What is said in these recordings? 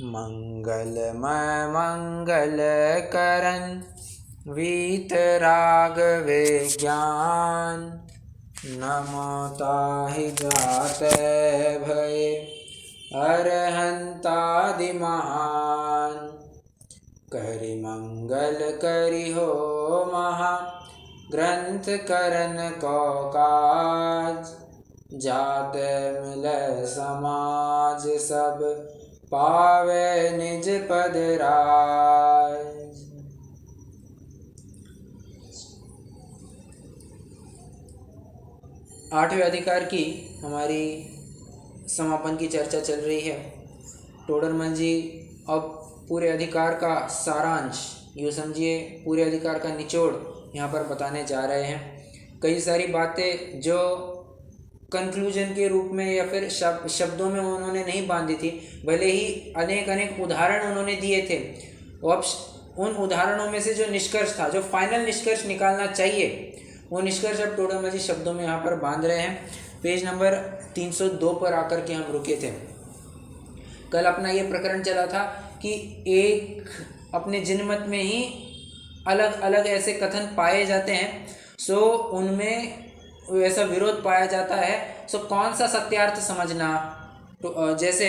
मंगलमय मंगल करन वीतराग विज्ञान। नमो ताहि जाते भय अरहंतादि महान। करि मंगल करि हो महा ग्रंथ करन को काज। जाते मिले समाज सब पावे निज पद राज। आठवें अधिकार की हमारी समापन की चर्चा चल रही है। टोडरमल जी अब पूरे अधिकार का सारांश, यूँ समझिए पूरे अधिकार का निचोड़ यहाँ पर बताने जा रहे हैं। कई सारी बातें जो कंक्लूजन के रूप में या फिर शब्दों में उन्होंने नहीं बांधी थी, भले ही अनेक अनेक उदाहरण उन्होंने दिए थे, अब उन उदाहरणों में से जो निष्कर्ष था, जो फाइनल निष्कर्ष निकालना चाहिए, वो निष्कर्ष अब टोडरमल जी शब्दों में यहाँ पर बांध रहे हैं। पेज नंबर 302 पर आकर के हम रुके थे। कल अपना ये प्रकरण चला था कि एक अपने जनमत में ही अलग अलग ऐसे कथन पाए जाते हैं, सो उनमें वैसा विरोध पाया जाता है। सो कौन सा सत्यार्थ समझना, तो जैसे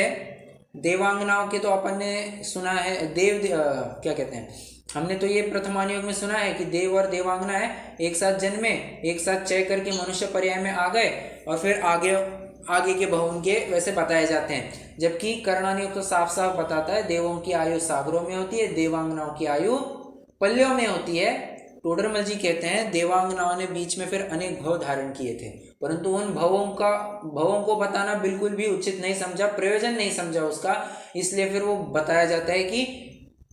देवांगनाओं के तो अपन ने सुना है, क्या कहते हैं, हमने तो ये प्रथमान योग में सुना है कि देव और देवांगना है एक साथ जन्मे, एक साथ चय करके मनुष्य पर्याय में आ गए और फिर आगे के भाव उनके वैसे बताए जाते हैं। जबकि कर्णान योग तो साफ साफ बताता है देवों की आयु सागरों में होती है, देवांगनाओं की आयु पल्यों में होती है। टोडरमल जी कहते हैं देवांगनाओं ने बीच में फिर अनेक भव धारण किए थे, परंतु उन भवों को बताना बिल्कुल भी उचित नहीं समझा, प्रयोजन नहीं समझा उसका, इसलिए फिर वो बताया जाता है कि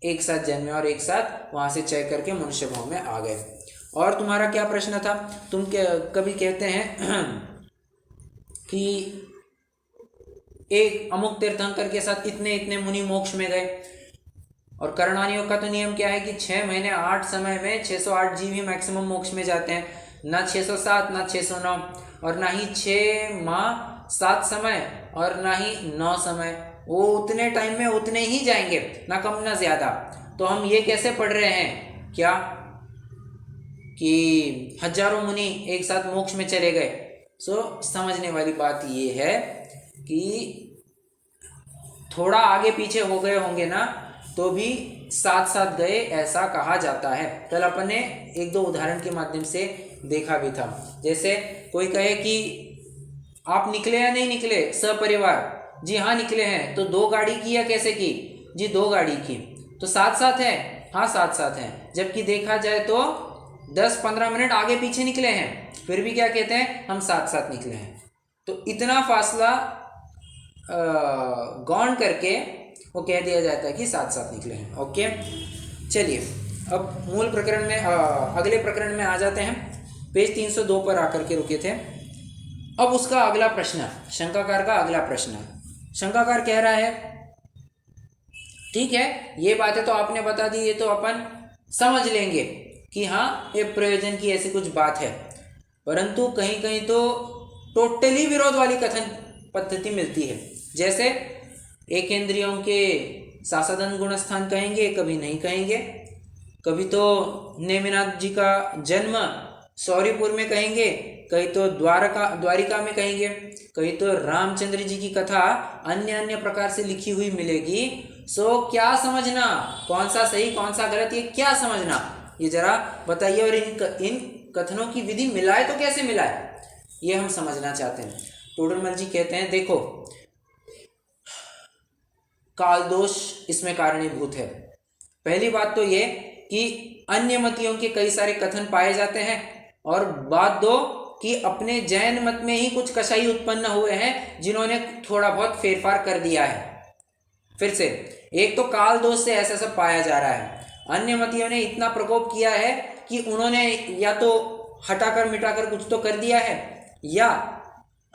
एक साथ जन्मे और एक साथ वहां से चय करके मनुष्य भाव में आ गए। और तुम्हारा क्या प्रश्न था, तुम कभी कहते हैं कि एक अमुक तीर्थंकर के साथ इतने इतने मुनि मोक्ष में गए, और कर्णानियोग का तो नियम क्या है कि 6 महीने 8 समय में 608 जीव ही मैक्सिमम मोक्ष में जाते हैं, ना 607 ना 609, और ना ही 6 माह 7 समय और ना ही 9 समय। वो उतने टाइम में उतने ही जाएंगे, ना कम ना ज्यादा। तो हम ये कैसे पढ़ रहे हैं क्या कि हजारों मुनि एक साथ मोक्ष में चले गए? सो समझने वाली बात ये है कि थोड़ा आगे पीछे हो गए होंगे ना तो भी साथ साथ गए ऐसा कहा जाता है। कल अपन ने एक दो उदाहरण के माध्यम से देखा भी था। जैसे कोई कहे कि आप निकले या नहीं निकले सपरिवार, जी हाँ निकले हैं, तो 2 गाड़ी की या कैसे की? जी 2 गाड़ी की। तो साथ साथ है? हाँ साथ साथ हैं। जबकि देखा जाए तो 10-15 मिनट आगे पीछे निकले हैं, फिर भी क्या कहते हैं, हम साथ साथ निकले हैं। तो इतना फासला गौण करके वो कह दिया जाता है कि साथ साथ निकले हैं। ओके, चलिए अब मूल प्रकरण में अगले प्रकरण में आ जाते हैं। पेज 302 पर आकर के रुके थे। अब उसका अगला प्रश्न, शंकाकार का अगला प्रश्न, शंकाकार कह रहा है ठीक है ये बातें तो आपने बता दी, ये तो अपन समझ लेंगे कि हाँ ये प्रयोजन की ऐसी कुछ बात है, परंतु कहीं कहीं तो टोटली विरोध वाली कथन पद्धति मिलती है। जैसे एक इंद्रियों के सासादन गुणस्थान कहेंगे, कभी नहीं कहेंगे, कभी तो नेमिनाथ जी का जन्म सौरीपुर में कहेंगे, कहीं तो द्वारिका में कहेंगे, कहीं तो रामचंद्र जी की कथा अन्य अन्य प्रकार से लिखी हुई मिलेगी। सो क्या समझना, कौन सा सही कौन सा गलत, ये क्या समझना, ये जरा बताइए। और इन कथनों की विधि मिलाए तो कैसे मिलाए, ये हम समझना चाहते हैं। टोडरमल जी कहते हैं देखो काल दोष इसमें कारणीभूत है। पहली बात तो ये कि अन्य मतियों के कई सारे कथन पाए जाते हैं, और बात दो कि अपने जैन मत में ही कुछ कसाई उत्पन्न हुए हैं जिन्होंने थोड़ा बहुत फेरफार कर दिया है। फिर से एक तो काल दोष से ऐसा सब पाया जा रहा है, अन्य मतियों ने इतना प्रकोप किया है कि उन्होंने या तो हटाकर मिटाकर कुछ तो कर दिया है, या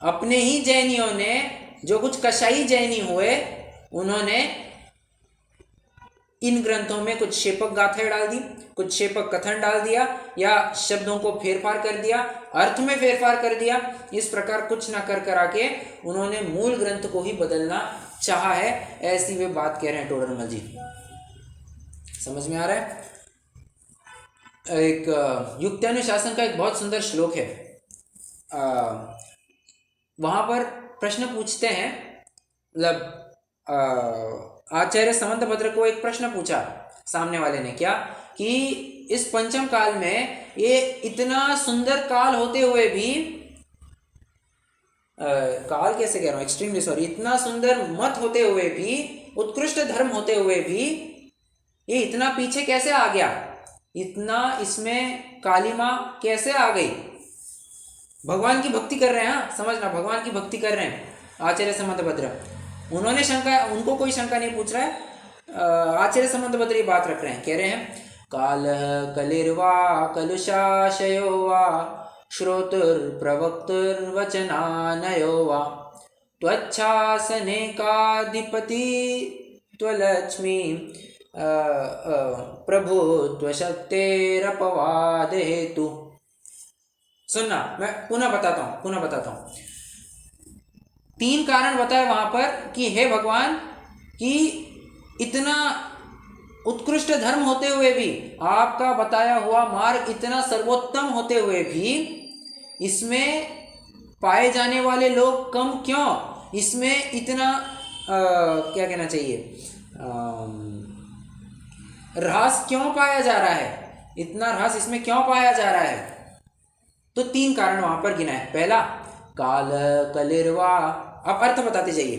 अपने ही जैनियों ने जो कुछ कसाई जैनी हुए उन्होंने इन ग्रंथों में कुछ शेपक गाथाएं डाल दी, कुछ शेपक कथन डाल दिया, या शब्दों को फेरफार कर दिया, अर्थ में फेरफार कर दिया। इस प्रकार कुछ ना कर करा के उन्होंने मूल ग्रंथ को ही बदलना चाहा है, ऐसी वे बात कह रहे हैं टोडरमल जी। समझ में आ रहा है? एक युक्तानुशासन का एक बहुत सुंदर श्लोक है। वहाँ पर प्रश्न पूछते हैं, मतलब आचार्य समंतभद्र को एक प्रश्न पूछा सामने वाले ने, क्या कि इस पंचम काल में ये इतना सुंदर काल होते हुए भी, काल कैसे कह रहा हूँ, एक्सट्रीमली सॉरी, इतना सुंदर मत होते हुए भी, उत्कृष्ट धर्म होते हुए भी ये इतना पीछे कैसे आ गया, इतना इसमें कालिमा कैसे आ गई। भगवान की भक्ति कर रहे हैं, हाँ समझना, भगवान की भक्ति कर रहे हैं आचार्य समंतभद्र। उन्होंने शंका, उनको कोई शंका नहीं पूछ रहा है, आचार्य समंतभद्र ये बात रख रहे हैं, कह रहे हैं काल कलिर्वा कलुषाशयो वा श्रोतुर्प्रवक्तुर्वचनानयो वा त्वच्छासनेकाधिपति त्वलक्ष्मी प्रभुत्वशक्तेरपवाद हेतु। सुनना, मैं पुनः बताता हूँ। 3 कारण बताए वहां पर कि हे भगवान, कि इतना उत्कृष्ट धर्म होते हुए भी, आपका बताया हुआ मार्ग इतना सर्वोत्तम होते हुए भी, इसमें पाए जाने वाले लोग कम क्यों, इसमें इतना क्या कहना चाहिए, ह्रास क्यों पाया जा रहा है, इतना ह्रास इसमें क्यों पाया जा रहा है। तो 3 कारण वहां पर गिना है। पहला काल कलिर्वा, अब अर्थ बताते जाइए।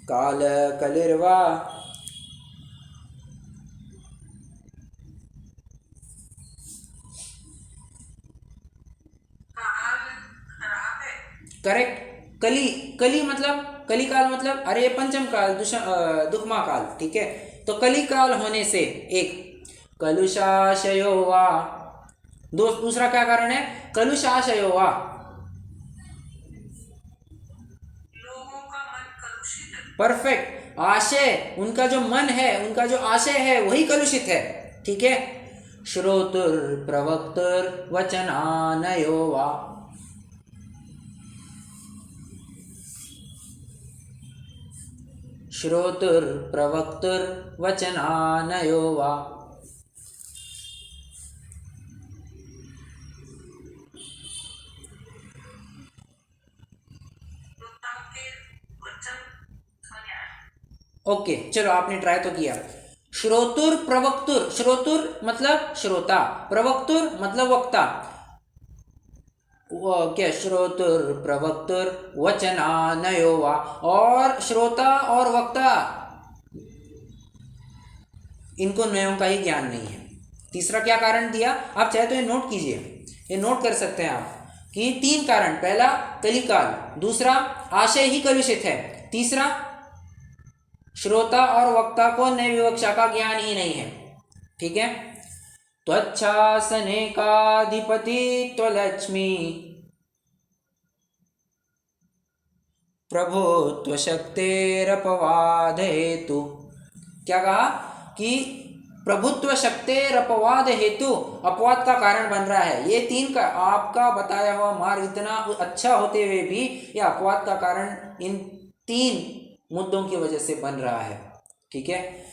काल कलिर्वा, करेक्ट। कली, कली मतलब, कली काल मतलब, अरे ये पंचम काल, दुखमा काल, ठीक है। तो कली काल होने से एक कलुषाशयो वा, दूसरा क्या कारण है, कलुषाशयो वा, परफेक्ट, आशय, उनका जो मन है, उनका जो आशय है वही कलुषित है, ठीक है। श्रोतुर प्रवक्तुर वचनानयो वा, श्रोतुर प्रवक्तुर वचनानयो वा, ओके चलो आपने ट्राई तो किया। श्रोतुर प्रवक्तुर, श्रोतुर मतलब श्रोता, प्रवक्तुर मतलब वक्ता, क्या, श्रोतुर प्रवक्तुर वचनानयो वा, और श्रोता और वक्ता इनको नयों का ही ज्ञान नहीं है। तीसरा क्या कारण दिया, आप चाहे तो ये नोट कीजिए, ये नोट कर सकते हैं आप, कि 3 कारण, पहला कलिकाल, दूसरा आशय ही कलुषित है, तीसरा श्रोता और वक्ता को नए विवक्षा का ज्ञान ही नहीं है, ठीक है। त्वच्छासनेकाधिपति त्वलक्ष्मी प्रभुत्वशक्तेरपवाद हेतु। क्या कहा कि प्रभुत्व शक्तेरपवाद हेतु, अपवाद का कारण बन रहा है। ये 3 का आपका बताया हुआ मार्ग इतना अच्छा होते हुए भी यह अपवाद का कारण इन 3 मुद्दों की वजह से बन रहा है, ठीक है।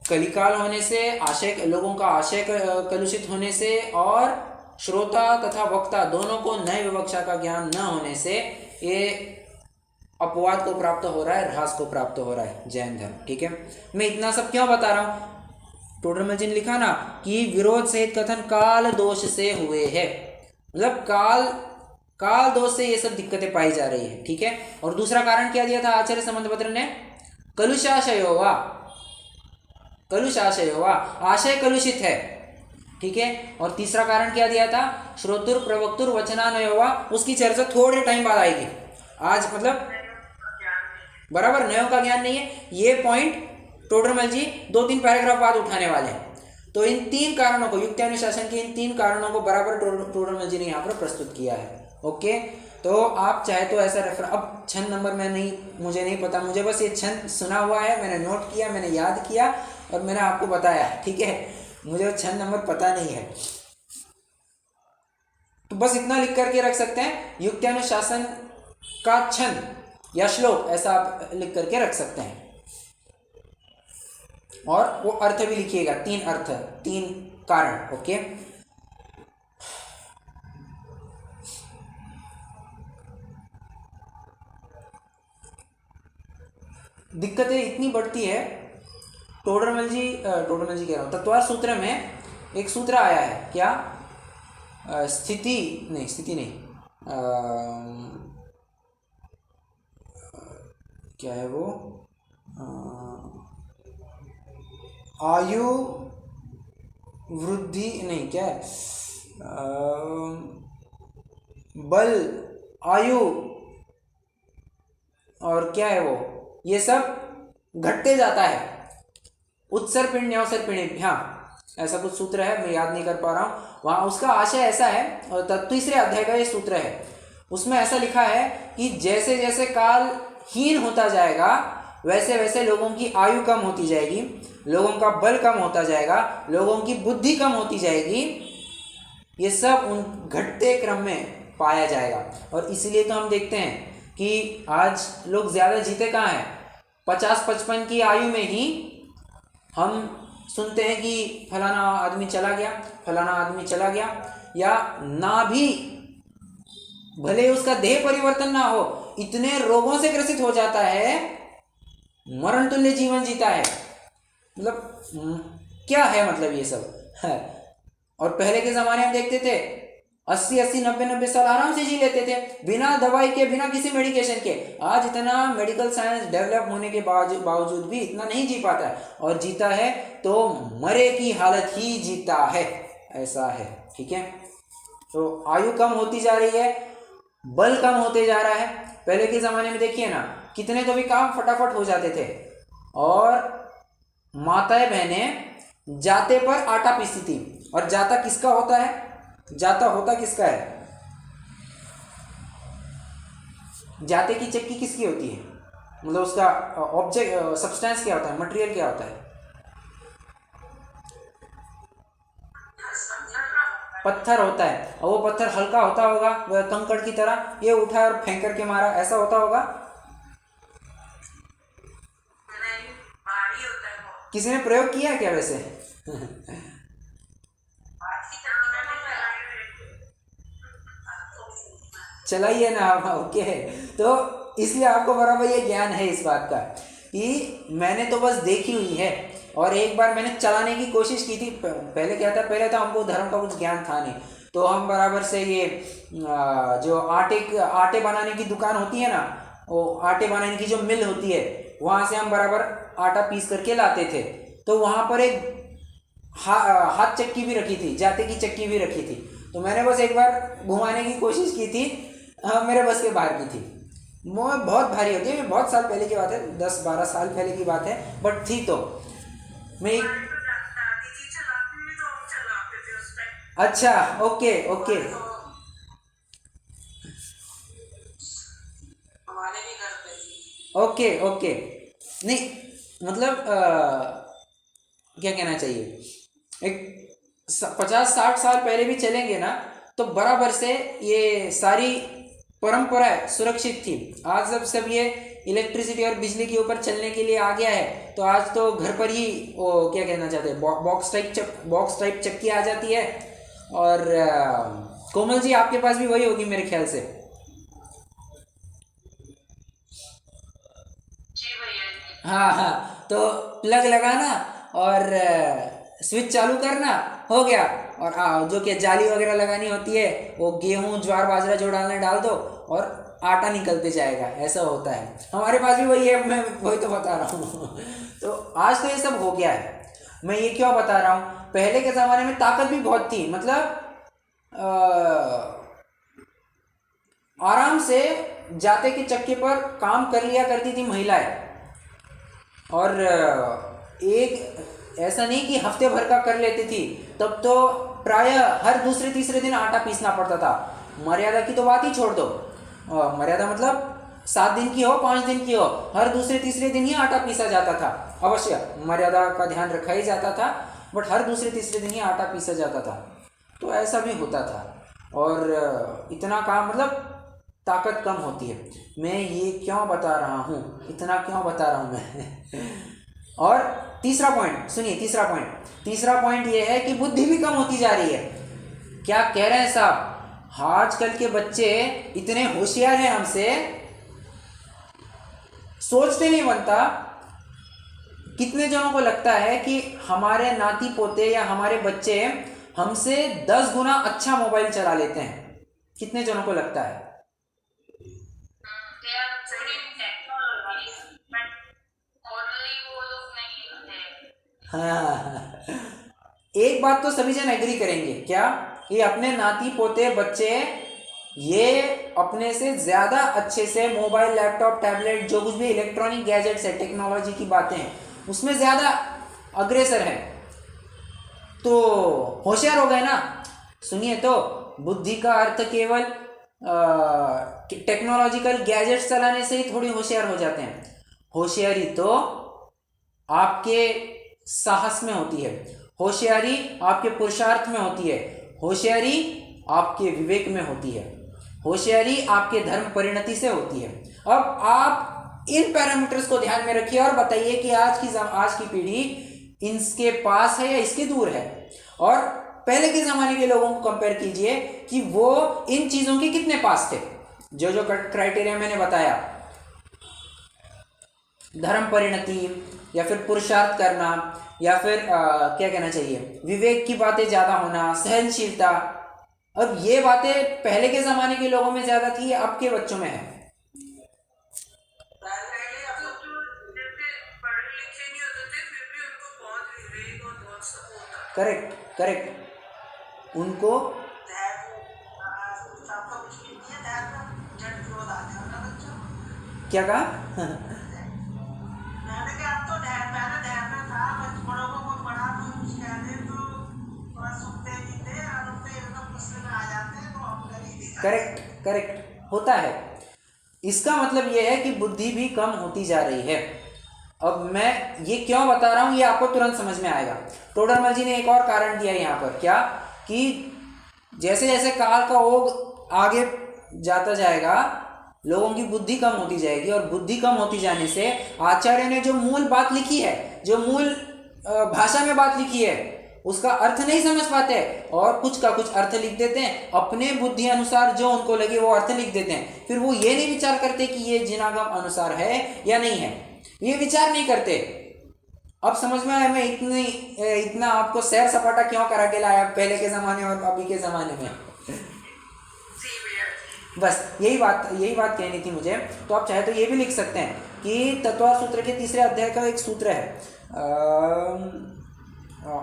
कलिकाल होने से, आशय, लोगों का आशय कलुषित होने से, और श्रोता तथा वक्ता दोनों को नए विवक्षा का ज्ञान न होने से ये अपवाद को प्राप्त हो रहा है, ह्रास को प्राप्त हो रहा है जैन धर्म, ठीक है। मैं इतना सब क्यों बता रहा हूँ, टोडरमल जी ने लिखा ना कि विरोध सहित कथन काल दोष से हुए है, मतलब काल दोष से ये सब दिक्कतें पाई जा रही है, ठीक है। और दूसरा कारण क्या दिया था आचार्य समंतभद्र ने, कलुषाशयो वा, कलुषाशयो वा, आशय कलुषित है, ठीक है। और तीसरा कारण क्या दिया था, श्रोतुर प्रवक्तुर वचनानयो वा, उसकी चर्चा थोड़े टाइम बाद आएगी, आज मतलब बराबर नयों का ज्ञान नहीं है, ये पॉइंट टोडरमल जी 2-3 पैराग्राफ बाद उठाने वाले हैं। तो इन 3 कारणों को, युक्तानुशासन के इन 3 कारणों को बराबर टोडरमल जी ने यहाँ पर प्रस्तुत किया है, ओके। तो आप चाहे तो ऐसा रेफर, अब छंद नंबर में नहीं, मुझे नहीं पता, मुझे बस ये छंद सुना हुआ है, मैंने नोट किया, मैंने याद किया और मैंने आपको बताया, ठीक है। मुझे छंद नंबर पता नहीं है, तो बस इतना लिख करके रख सकते हैं, युक्तानुशासन का छंद या श्लोक, ऐसा आप लिख करके रख सकते हैं। और वो अर्थ भी लिखिएगा, 3 अर्थ, 3 कारण। ओके, दिक्कतें इतनी बढ़ती है। टोडरमल जी कह रहा हूँ, तत्वार सूत्र में एक सूत्र आया है क्या, स्थिति नहीं, क्या है वो, आयु वृद्धि नहीं, क्या है, बल, आयु और क्या है वो, ये सब घटते जाता है। उत्सर पिंड अवसर पिंड, हाँ ऐसा कुछ सूत्र है, मैं याद नहीं कर पा रहा हूँ। वहाँ उसका आशय ऐसा है, और तीसरे अध्याय का ये सूत्र है, उसमें ऐसा लिखा है कि जैसे जैसे काल हीन होता जाएगा वैसे वैसे लोगों की आयु कम होती जाएगी, लोगों का बल कम होता जाएगा, लोगों की बुद्धि कम होती जाएगी। ये सब उन घटते क्रम में पाया जाएगा। और इसीलिए तो हम देखते हैं कि आज लोग ज़्यादा जीते कहाँ हैं, 50-55 की आयु में ही हम सुनते हैं कि फलाना आदमी चला गया, फलाना आदमी चला गया, या ना भी भले उसका देह परिवर्तन ना हो, इतने रोगों से ग्रसित हो जाता है, मरण तुल्य जीवन जीता है। मतलब क्या है, मतलब ये सब है। और पहले के ज़माने में देखते थे 80-80, 90-90 साल आराम से जी लेते थे, बिना दवाई के, बिना किसी मेडिकेशन के। आज इतना मेडिकल साइंस डेवलप होने के बावजूद भी इतना नहीं जी पाता है, और जीता है तो मरे की हालत ही जीता है, ऐसा है। ठीक है, तो आयु कम होती जा रही है, बल कम होते जा रहा है। पहले के ज़माने में देखिए ना, कितने तो भी काम फटाफट हो जाते थे, और माताएं बहनें जाते पर आटा पीसती थी। और जाता किसका होता है, जाता होता किसका है, जाते की चक्की किसकी होती है, मतलब उसका ऑब्जेक्ट सब्सटेंस क्या होता है, मटेरियल क्या होता है, पत्थर होता है। और वो पत्थर हल्का होता होगा, कंकड़ की तरह, ये उठा और फेंक करके मारा, ऐसा होता होगा। किसी ने प्रयोग किया क्या वैसे? चलाइए ना आप। ओके, तो इसलिए आपको बराबर ये ज्ञान है इस बात का कि मैंने तो बस देखी हुई है, और एक बार मैंने चलाने की कोशिश की थी। पहले क्या था, पहले तो हमको धर्म का कुछ ज्ञान था नहीं, तो हम बराबर से ये जो आटे बनाने की दुकान होती है ना, वो आटे बनाने की जो मिल होती है, वहाँ से हम बराबर आटा पीस करके लाते थे। तो वहाँ पर एक हाथ चक्की भी रखी थी, जाते की चक्की भी रखी थी। तो मैंने बस एक बार घुमाने की कोशिश की थी, मेरे बस के बाहर की थी। वो बहुत भारी होती है, बहुत साल पहले की बात है, 10-12 साल पहले की बात है, बट थी तो मैं। अच्छा, ओके ओके, ओके ओके, नहीं मतलब क्या कहना चाहिए, एक 50-60 साल पहले भी चलेंगे ना, तो बराबर से ये सारी परंपराएं सुरक्षित थी। आज जब सब ये इलेक्ट्रिसिटी और बिजली के ऊपर चलने के लिए आ गया है, तो आज तो घर पर ही वो क्या कहना चाहते हैं, बॉक्स टाइप चक्की आ जाती है। और कोमल जी आपके पास भी वही होगी मेरे ख्याल से। हाँ हाँ, तो प्लग लगाना और स्विच चालू करना, हो गया। और जो कि जाली वगैरह लगानी होती है, वो गेहूं ज्वार बाजरा जो डालना डाल दो, और आटा निकलते जाएगा, ऐसा होता है। हमारे पास भी वही है, मैं वही तो बता रहा हूँ। तो आज तो ये सब हो गया है। मैं ये क्यों बता रहा हूँ, पहले के ज़माने में ताकत भी बहुत थी, मतलब आराम से जाते के चक्के पर काम कर लिया करती थी महिलाएं। और एक ऐसा नहीं कि हफ्ते भर का कर लेती थी, तब तो प्रायः हर दूसरे तीसरे दिन आटा पीसना पड़ता था। मर्यादा की तो बात ही छोड़ दो, मर्यादा मतलब 7 दिन की हो, 5 दिन की हो, हर दूसरे तीसरे दिन ही आटा पीसा जाता था। अवश्य मर्यादा का ध्यान रखा ही जाता था, बट हर दूसरे तीसरे दिन ही आटा पीसा जाता था। तो ऐसा भी होता था, और इतना काम मतलब ताकत कम होती है। मैं ये क्यों बता रहा हूँ, इतना क्यों बता रहा हूँ मैं और तीसरा पॉइंट सुनिए, तीसरा पॉइंट ये है कि बुद्धि भी कम होती जा रही है। क्या कह रहे हैं साहब, आजकल के बच्चे इतने होशियार हैं हमसे, सोचते नहीं बनता। कितने जनों को लगता है कि हमारे नाती पोते या हमारे बच्चे हमसे 10 गुना अच्छा मोबाइल चला लेते हैं? कितने जनों को लगता है? हाँ, एक बात तो सभी जन एग्री करेंगे, क्या? ये अपने नाती पोते बच्चे ये अपने से ज्यादा अच्छे से मोबाइल, लैपटॉप, टैबलेट, जो कुछ भी इलेक्ट्रॉनिक गैजेट्स है, टेक्नोलॉजी की बातें हैं, उसमें ज्यादा अग्रसर है। तो होशियार हो गए ना। सुनिए, तो बुद्धि का अर्थ केवल टेक्नोलॉजिकल गैजेट्स चलाने से ही थोड़ी होशियार हो जाते हैं। होशियारी तो आपके साहस में होती है, होशियारी आपके पुरुषार्थ में होती है, होशियारी आपके विवेक में होती है, होशियारी आपके धर्म परिणति से होती है। अब आप इन पैरामीटर्स को ध्यान में रखिए और बताइए कि आज की पीढ़ी इनके पास है या इसके दूर है। और पहले के जमाने के लोगों को कंपेयर कीजिए कि वो इन चीजों के कितने पास थे। जो जो क्राइटेरिया मैंने बताया, धर्म परिणति या फिर पुरुषार्थ करना या फिर क्या कहना चाहिए, विवेक की बातें ज्यादा होना, सहनशीलता, अब ये बातें पहले के जमाने के लोगों में ज्यादा थी, अब के बच्चों में है। करेक्ट करेक्ट, उनको क्या कहा? करेक्ट करेक्ट होता है। इसका मतलब यह है कि बुद्धि भी कम होती जा रही है। अब मैं ये क्यों बता रहा हूं, ये आपको तुरंत समझ में आएगा। टोडरमल जी ने एक और कारण दिया यहाँ पर, क्या कि जैसे जैसे काल का ओघ आगे जाता जाएगा, लोगों की बुद्धि कम होती जाएगी, और बुद्धि कम होती जाने से आचार्य ने जो मूल बात लिखी है, जो मूल भाषा में बात लिखी है, उसका अर्थ नहीं समझ पाते और कुछ का कुछ अर्थ लिख देते हैं अपने बुद्धि अनुसार, जो उनको लगे वो अर्थ लिख देते हैं। फिर वो ये नहीं विचार करते कि ये जिनागम अनुसार है या नहीं है, ये विचार नहीं करते। अब समझ में आया मैं इतना आपको सैर सपाटा क्यों करा के लाया पहले के जमाने और अभी के जमाने में? बस यही बात कहनी थी मुझे। तो आप चाहे तो ये भी लिख सकते हैं कि तत्वार सूत्र के 3 अध्याय का एक सूत्र है,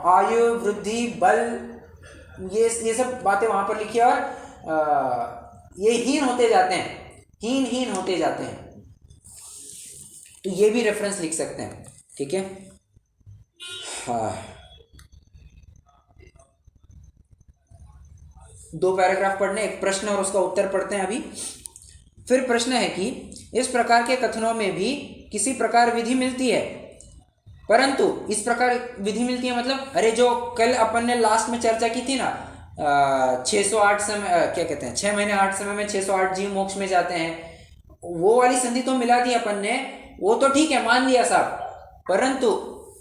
आयु, वृद्धि, बल, ये सब बातें वहां पर लिखी है। और ये हीन होते जाते हैं, हीन होते जाते हैं, तो ये भी रेफरेंस लिख सकते हैं। ठीक है, हाँ, 2 पैराग्राफ पढ़ने, एक प्रश्न और उसका उत्तर पढ़ते हैं अभी। फिर प्रश्न है कि इस प्रकार के कथनों में भी किसी प्रकार विधि मिलती है, परंतु इस प्रकार विधि मिलती है मतलब, अरे जो कल अपन ने लास्ट में चर्चा की थी ना, 608 समय, क्या कहते हैं, 6 महीने 8 समय में 608 जीव मोक्ष में जाते हैं, वो वाली संधि तो मिला दी अपन ने, वो तो ठीक है, मान लिया साहब।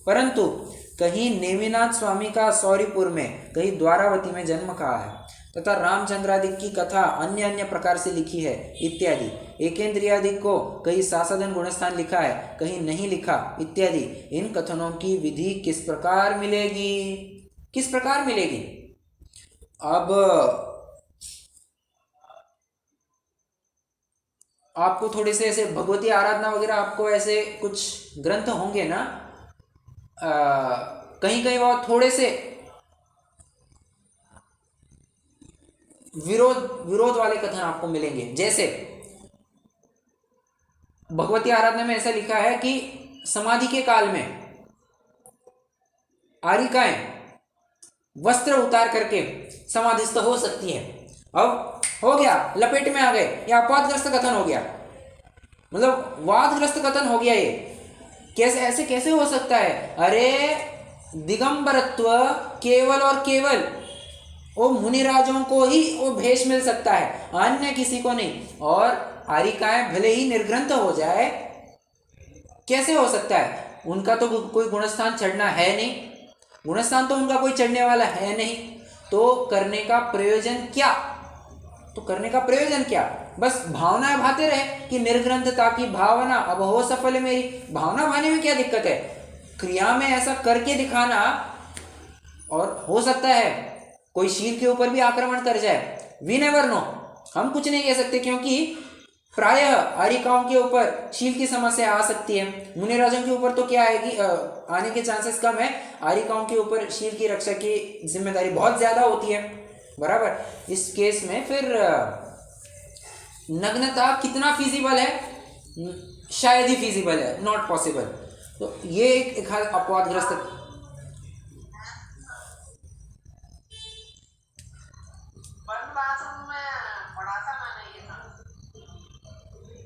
परंतु कहीं नेमिनाथ स्वामी का सौरीपुर में, कहीं द्वारावती में जन्म कहा है, तथा रामचंद्रादि की कथा अन्य प्रकार से लिखी है इत्यादि। एकेंद्रियादि को कहीं सासाधन गुणस्थान लिखा है, कहीं नहीं लिखा इत्यादि। इन कथनों की विधि किस प्रकार मिलेगी? अब आपको थोड़े से ऐसे भगवती आराधना वगैरह, आपको ऐसे कुछ ग्रंथ होंगे ना, कहीं वो थोड़े से विरोध वाले कथन आपको मिलेंगे। जैसे भगवती आराधना में ऐसा लिखा है कि समाधि के काल में आरिकाएं वस्त्र उतार करके समाधिस्थ हो सकती है। अब हो गया, लपेट में आ गए, या अपवादग्रस्त कथन हो गया, मतलब वादग्रस्त कथन हो गया। ये कैसे हो सकता है? अरे दिगंबरत्व केवल और केवल वो मुनिराजों को ही वो भेष मिल सकता है, अन्य किसी को नहीं। और आरिकाएं भले ही निर्ग्रंथ हो जाए, कैसे हो सकता है? उनका तो कोई गुणस्थान चढ़ना है नहीं, गुणस्थान तो उनका कोई चढ़ने वाला है नहीं, तो करने का प्रयोजन क्या? तो करने का प्रयोजन क्या? बस भावना भाते रहे कि निर्ग्रंथता की भावना अब हो सफल मेरी। भावना भाने में क्या दिक्कत है? क्रिया में ऐसा करके दिखाना, और हो सकता है कोई शील के ऊपर भी आक्रमण कर जाए, वी नेवर नो, हम कुछ नहीं कह सकते, क्योंकि प्रायः आरिकाओं के ऊपर शील की समस्या आ सकती है। मुनिराजों के ऊपर तो क्या है कि आने के चांसेस कम है, आरिकाओं के ऊपर शील की रक्षा की जिम्मेदारी बहुत ज्यादा होती है, बराबर। इस केस में फिर नग्नता कितना फिजिबल है? शायद ही फिजिबल है, नॉट पॉसिबल। तो ये एक अपवादग्रस्त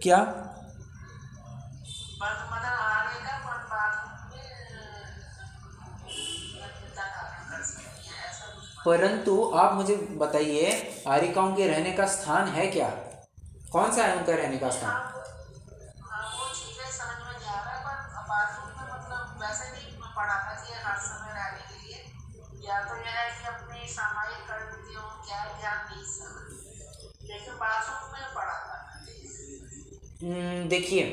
क्या? परंतु आप मुझे बताइए, आरिकाओं के रहने का स्थान है क्या? कौन सा है उनका रहने का स्थान? देखिए,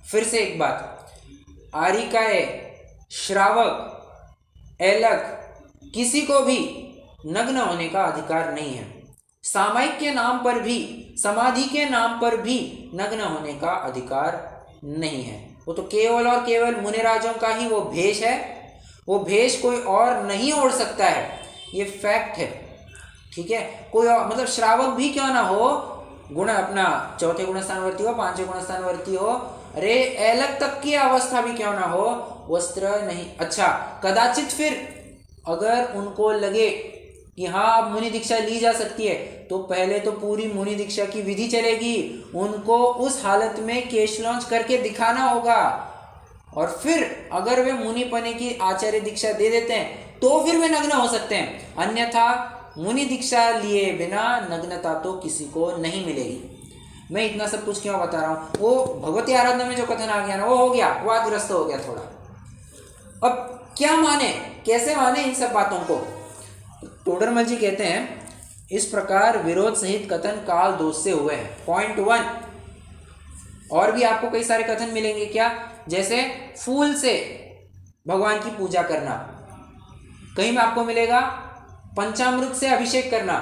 फिर से एक बात, आरिकाए, श्रावक, एलक, किसी को भी नग्न होने का अधिकार नहीं है। सामायिक के नाम पर भी, समाधि के नाम पर भी नग्न होने का अधिकार नहीं है। वो तो केवल और केवल मुनिराजों का ही वो भेष है, वो भेष कोई और नहीं ओढ़ सकता है, ये फैक्ट है, ठीक है। कोई और, मतलब श्रावक भी क्यों ना हो, गुण अपना चौथे गुणस्थानवर्ती हो, पांचवें गुणस्थानवर्ती हो, अरे एलक तक की अवस्था भी क्यों ना हो, वस्त्र नहीं। अच्छा, कदाचित फिर अगर उनको लगे कि हाँ अब मुनि दीक्षा ली जा सकती है, तो पहले तो पूरी मुनि दीक्षा की विधि चलेगी, उनको उस हालत में केश लॉन्च करके दिखाना होगा, और फिर अगर वे मुनि पने की आचार्य दीक्षा दे देते हैं तो फिर वे नग्न हो सकते हैं, अन्यथा मुनि दीक्षा लिए बिना नग्नता तो किसी को नहीं मिलेगी। मैं इतना सब कुछ क्यों बता रहा हूँ? वो भगवती आराधना में जो कथन आ गया ना, वो हो गया, वादग्रस्त हो गया थोड़ा। अब क्या माने, कैसे माने इन सब बातों को? टोडरमल जी कहते हैं, इस प्रकार विरोध सहित कथन काल दोष से हुए हैं। पॉइंट 1, और भी आपको कई सारे कथन मिलेंगे, क्या? जैसे फूल से भगवान की पूजा करना, कहीं में आपको मिलेगा पंचामृत से अभिषेक करना,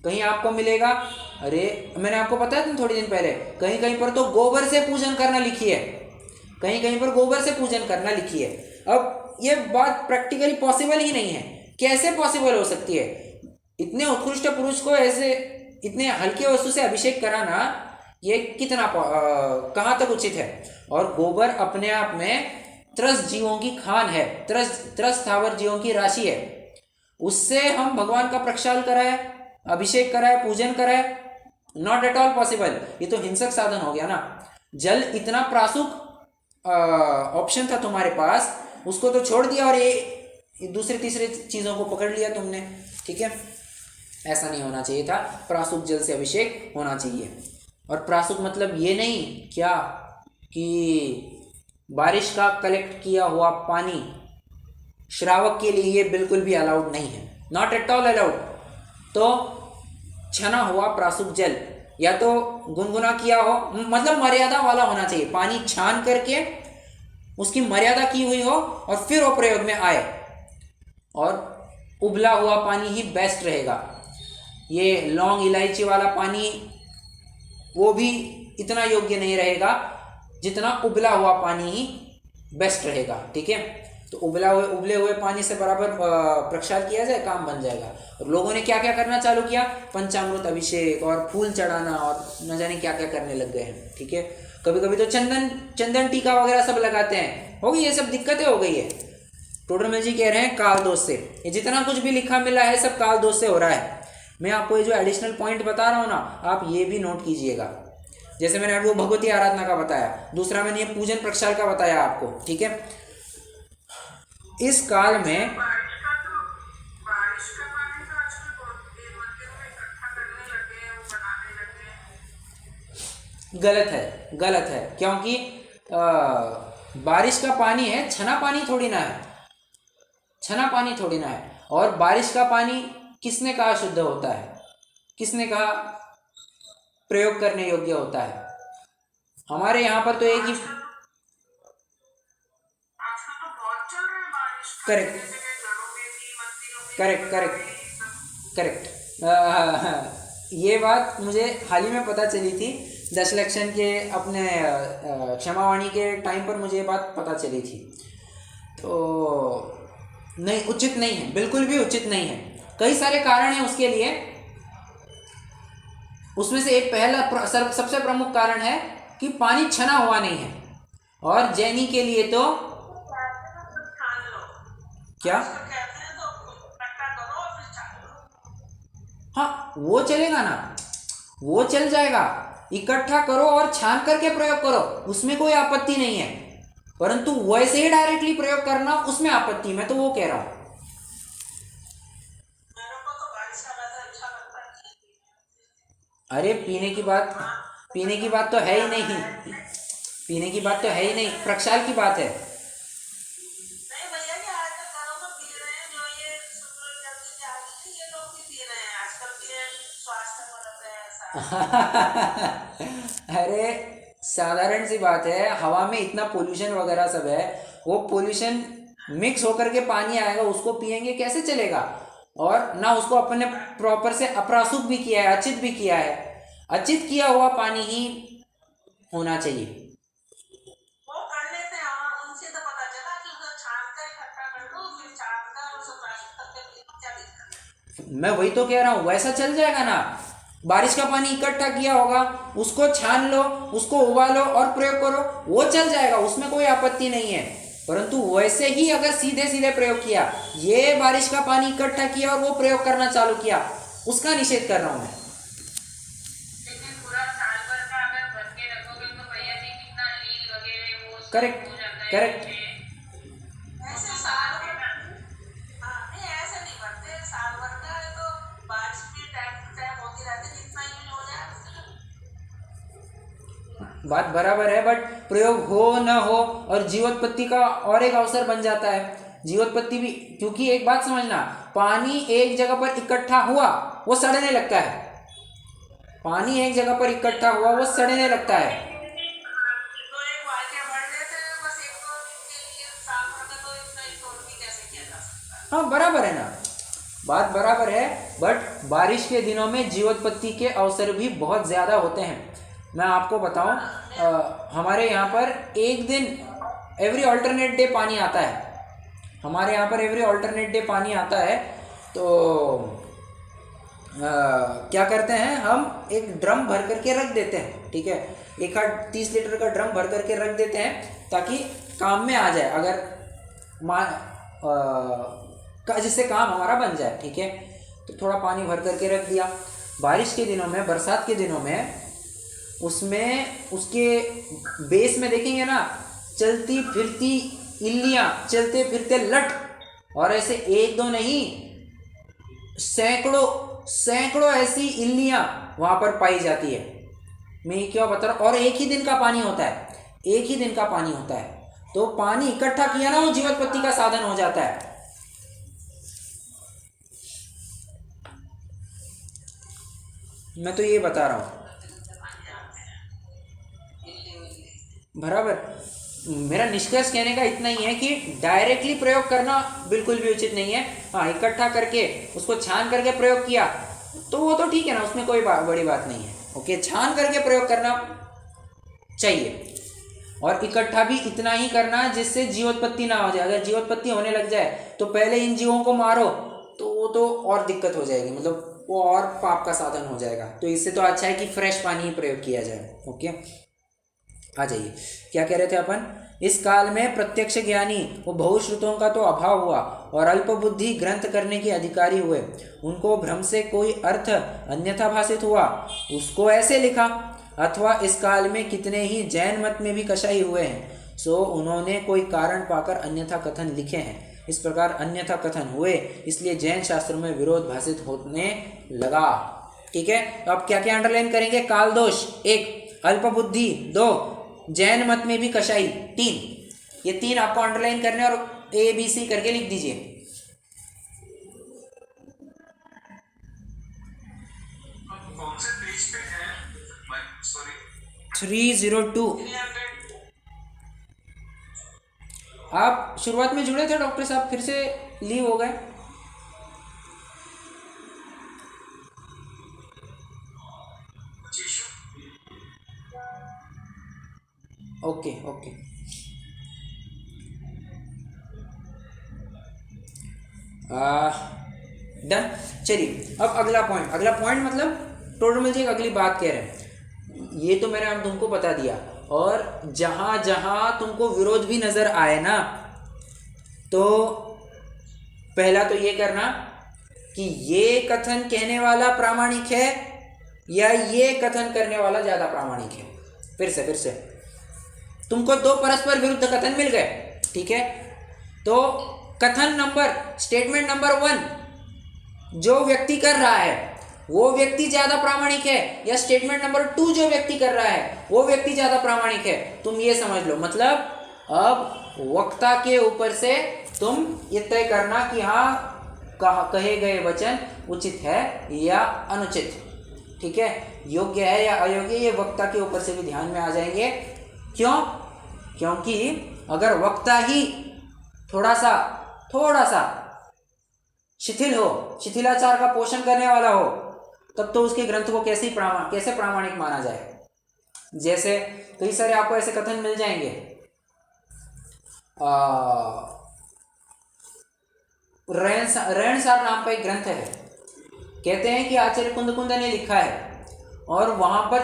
कहीं आपको मिलेगा, अरे मैंने आपको बताया था थोड़ी दिन पहले, कहीं कहीं पर तो गोबर से पूजन करना लिखी है, कहीं कहीं पर गोबर से पूजन करना लिखी है। अब ये बात प्रैक्टिकली पॉसिबल ही नहीं है, कैसे पॉसिबल हो सकती है? इतने उत्कृष्ट पुरुष को ऐसे इतने हल्के वस्तु से अभिषेक कराना, ये कितना कहाँ तक उचित है? और गोबर अपने आप में त्रस्त जीवों की खान है, त्रस्त स्थावर जीवों की राशि है, उससे हम भगवान का प्रक्षाल कराए, अभिषेक कराए, पूजन कराए, नॉट एट ऑल पॉसिबल। ये तो हिंसक साधन हो गया ना। जल इतना प्रासुक ऑप्शन था तुम्हारे पास, उसको तो छोड़ दिया और ये दूसरे तीसरे चीज़ों को पकड़ लिया तुमने, ठीक है। ऐसा नहीं होना चाहिए था, प्रासुक जल से अभिषेक होना चाहिए। और प्रासुक मतलब ये नहीं क्या कि बारिश का कलेक्ट किया हुआ पानी, श्रावक के लिए ये बिल्कुल भी अलाउड नहीं है, नॉट एट ऑल अलाउड। तो छना हुआ प्रासुक जल, या तो गुनगुना किया हो, मतलब मर्यादा वाला होना चाहिए, पानी छान करके उसकी मर्यादा की हुई हो और फिर वो प्रयोग में आए, और उबला हुआ पानी ही बेस्ट रहेगा। ये लौंग इलायची वाला पानी वो भी इतना योग्य नहीं रहेगा जितना उबला हुआ पानी ही बेस्ट रहेगा, ठीक है। तो उबले हुए पानी से बराबर प्रक्षाल किया जाए, काम बन जाएगा। और लोगों ने क्या क्या करना चालू किया, पंचामृत अभिषेक और फूल चढ़ाना और न जाने क्या क्या करने लग गए हैं, ठीक है। कभी कभी तो चंदन टीका वगैरह सब लगाते हैं, हो गई ये सब दिक्कतें हो गई है। टोडरमल जी कह रहे हैं काल दोष से, ये जितना कुछ भी लिखा मिला है सब काल दोष से हो रहा है। मैं आपको ये जो एडिशनल पॉइंट बता रहा हूँ ना, आप ये भी नोट कीजिएगा। जैसे मैंने आपको भगवती आराधना का बताया, दूसरा मैंने ये पूजन प्रक्षाल का बताया आपको, ठीक है। इस काल में गलत है, गलत है, क्योंकि बारिश का पानी है, छना पानी थोड़ी ना है, छना पानी थोड़ी ना है। और बारिश का पानी किसने कहा शुद्ध होता है, किसने कहा प्रयोग करने योग्य होता है? हमारे यहाँ पर तो एक ही। Correct correct correct correct. ये बात मुझे हाल ही में पता चली थी, दशलक्षण के अपने क्षमावाणी के टाइम पर मुझे ये बात पता चली थी। तो नहीं, उचित नहीं है, बिल्कुल भी उचित नहीं है। कई सारे कारण हैं उसके लिए। उसमें से एक पहला सबसे प्रमुख कारण है कि पानी छना हुआ नहीं है। और जैनी के लिए तो क्या, हाँ वो चलेगा ना, वो चल जाएगा। इकट्ठा करो और छान करके प्रयोग करो, उसमें कोई आपत्ति नहीं है। परंतु वैसे ही डायरेक्टली प्रयोग करना, उसमें आपत्ति। मैं तो वो कह रहा हूं। अरे पीने की बात तो है ही नहीं, पीने की बात तो है ही नहीं, प्रक्षाल की बात है। अरे साधारण सी बात है, हवा में इतना पोल्यूशन वगैरह सब है, वो पोल्यूशन मिक्स होकर के पानी आएगा, उसको पिएंगे कैसे चलेगा? और ना उसको अपन ने प्रॉपर से अप्रासुक भी किया है, अचित भी किया है। अचित किया हुआ पानी ही होना चाहिए। वो कर लेते हैं और उनसे तो पता चला कि उधर छान कर इकट्ठा कर लो, फिर छान कर उसे प्राशित करके पी लो, क्या दिक्कत है? मैं वही तो कह रहा हूँ, वैसा चल जाएगा ना। बारिश का पानी इकट्ठा किया होगा, उसको छान लो, उसको उबालो और प्रयोग करो, वो चल जाएगा, उसमें कोई आपत्ति नहीं है। परंतु वैसे ही अगर सीधे सीधे प्रयोग किया, ये बारिश का पानी इकट्ठा किया और वो प्रयोग करना चालू किया, उसका निषेध कर रहा हूं मैं। लेकिन पूरा साल भर का अगर भर के रखोगे तो भैया जी कितना लील वगैरह वो करेक्ट करेक्ट। बात बराबर है, बट प्रयोग हो न हो और जीवोत्पत्ति का और एक अवसर बन जाता है। जीवोत्पत्ति भी, क्योंकि एक बात समझना, पानी एक जगह पर इकट्ठा हुआ वो सड़ने लगता है। पानी एक जगह पर इकट्ठा हुआ वो सड़ने लगता है। हाँ बराबर है ना, बात बराबर है, बट बारिश के दिनों में जीवोत्पत्ति के अवसर भी बहुत ज्यादा होते हैं। मैं आपको बताऊं, हमारे यहाँ पर एक दिन एवरी ऑल्टरनेट डे पानी आता है। हमारे यहाँ पर एवरी ऑल्टरनेट डे पानी आता है। तो क्या करते हैं, हम एक ड्रम भर करके रख देते हैं, ठीक है, 30 लीटर का ड्रम भर करके रख देते हैं ताकि काम में आ जाए, अगर जिससे काम हमारा बन जाए, ठीक है। तो थोड़ा पानी भर करके रख दिया। बारिश के दिनों में, बरसात के दिनों में, उसमें उसके बेस में देखेंगे ना, चलती फिरती इल्लियां, चलते फिरते लट, और ऐसे एक दो नहीं, सैकड़ों ऐसी इल्लियां वहां पर पाई जाती है। मैं क्या बता रहा हूं, और एक ही दिन का पानी होता है, एक ही दिन का पानी होता है। तो पानी इकट्ठा किया ना, वो जीवोत्पत्ति का साधन हो जाता है। मैं तो ये बता रहा हूं, बराबर। मेरा निष्कर्ष कहने का इतना ही है कि डायरेक्टली प्रयोग करना बिल्कुल भी उचित नहीं है। हाँ, इकट्ठा करके उसको छान करके प्रयोग किया तो वो तो ठीक है ना, उसमें कोई बड़ी बात नहीं है। ओके, छान करके प्रयोग करना चाहिए, और इकट्ठा भी इतना ही करना जिससे जीवोत्पत्ति ना हो जाए। अगर जीवोत्पत्ति होने लग जाए तो पहले इन जीवों को मारो, तो वो तो और दिक्कत हो जाएगी, मतलब वो और पाप का साधन हो जाएगा। तो इससे तो अच्छा है कि फ्रेश पानी ही प्रयोग किया जाए। ओके, आ जाइए, क्या कह रहे थे अपन। इस काल में प्रत्यक्ष ज्ञानी वो बहुश्रुतों का तो अभाव हुआ और अल्प बुद्धि ग्रंथ करने के अधिकारी हुए। उनको भ्रम से कोई अर्थ अन्यथा भाषित हुआ, उसको ऐसे लिखा। अथवा इस काल में कितने ही जैन मत में भी कषाई हुए हैं, सो उन्होंने कोई कारण पाकर अन्यथा कथन लिखे हैं। इस प्रकार अन्यथा कथन हुए, इसलिए जैन शास्त्रों में विरोध भाषित होने लगा। ठीक है, तो अब क्या क्या अंडरलाइन करेंगे। काल दोष, एक अल्पबुद्धि 2, जैन मत में भी कशाई 3। ये 3 आपको अंडरलाइन करने और ABC करके लिख दीजिए। कौन से पेज पे है? सॉरी 302। आप शुरुआत में जुड़े थे डॉक्टर साहब, फिर से लीव हो गए। Okay okay, done. चलिए अब अगला पॉइंट मतलब टोटल जी एक अगली बात कह रहे हैं। ये तो मैंने अब तुमको बता दिया, और जहाँ जहाँ तुमको विरोध भी नज़र आए ना, तो पहला तो ये करना कि ये कथन कहने वाला प्रामाणिक है या ये कथन करने वाला ज़्यादा प्रामाणिक है। फिर से तुमको 2 परस्पर विरुद्ध कथन मिल गए, ठीक है। तो स्टेटमेंट नंबर 1 जो व्यक्ति कर रहा है वो व्यक्ति ज्यादा प्रामाणिक है, या स्टेटमेंट नंबर 2 जो व्यक्ति कर रहा है वो व्यक्ति ज्यादा प्रामाणिक है, तुम ये समझ लो। मतलब अब वक्ता के ऊपर से तुम ये तय करना कि हाँ कहे गए वचन उचित है या अनुचित, ठीक है, योग्य है या अयोग्य, ये वक्ता के ऊपर से भी ध्यान में आ जाएंगे। क्यों? क्योंकि अगर वक्ता ही थोड़ा सा शिथिलाचार का पोषण करने वाला हो, तब तो उसके ग्रंथ को कैसे प्रामाणिक माना जाए। जैसे कई सारे आपको ऐसे कथन मिल जाएंगे। रेणसार नाम का एक ग्रंथ है, कहते हैं कि आचार्य कुंद ने लिखा है, और वहां पर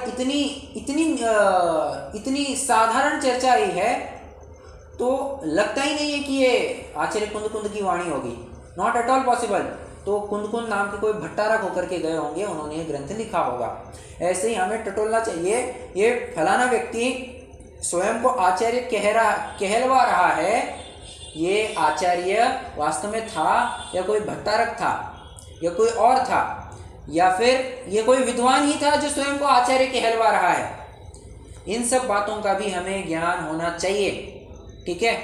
इतनी साधारण चर्चा आई है तो लगता ही नहीं है कि ये आचार्य कुंद की वाणी होगी, नॉट एट ऑल पॉसिबल। तो कुंद नाम के कोई भट्टारक होकर के गए होंगे, उन्होंने ये ग्रंथ लिखा होगा। ऐसे ही हमें टटोलना चाहिए, ये फलाना व्यक्ति स्वयं को आचार्य कहलवा रहा है, ये आचार्य वास्तव में था या कोई भट्टारक था या कोई और था, या फिर ये कोई विद्वान ही था जो स्वयं को आचार्य कहलवा रहा है। इन सब बातों का भी हमें ज्ञान होना चाहिए, ठीक है।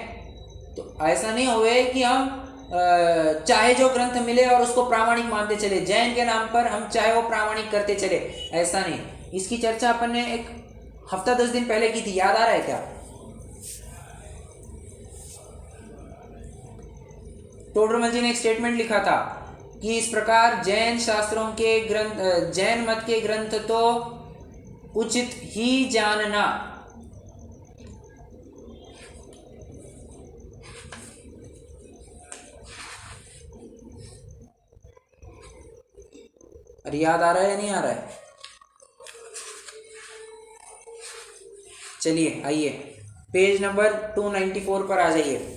तो ऐसा नहीं हुए कि हम चाहे जो ग्रंथ मिले और उसको प्रामाणिक मानते चले, जैन के नाम पर हम चाहे वो प्रामाणिक करते चले, ऐसा नहीं। इसकी चर्चा अपन ने एक हफ्ता 10 दिन पहले की थी, याद आ रहा है क्या? टोडरमल जी ने एक स्टेटमेंट लिखा था कि इस प्रकार जैन शास्त्रों के ग्रंथ, जैन मत के ग्रंथ तो उचित ही जानना। अरे याद आ रहा है या नहीं आ रहा है? चलिए आइए पेज नंबर 294 पर आ जाइए।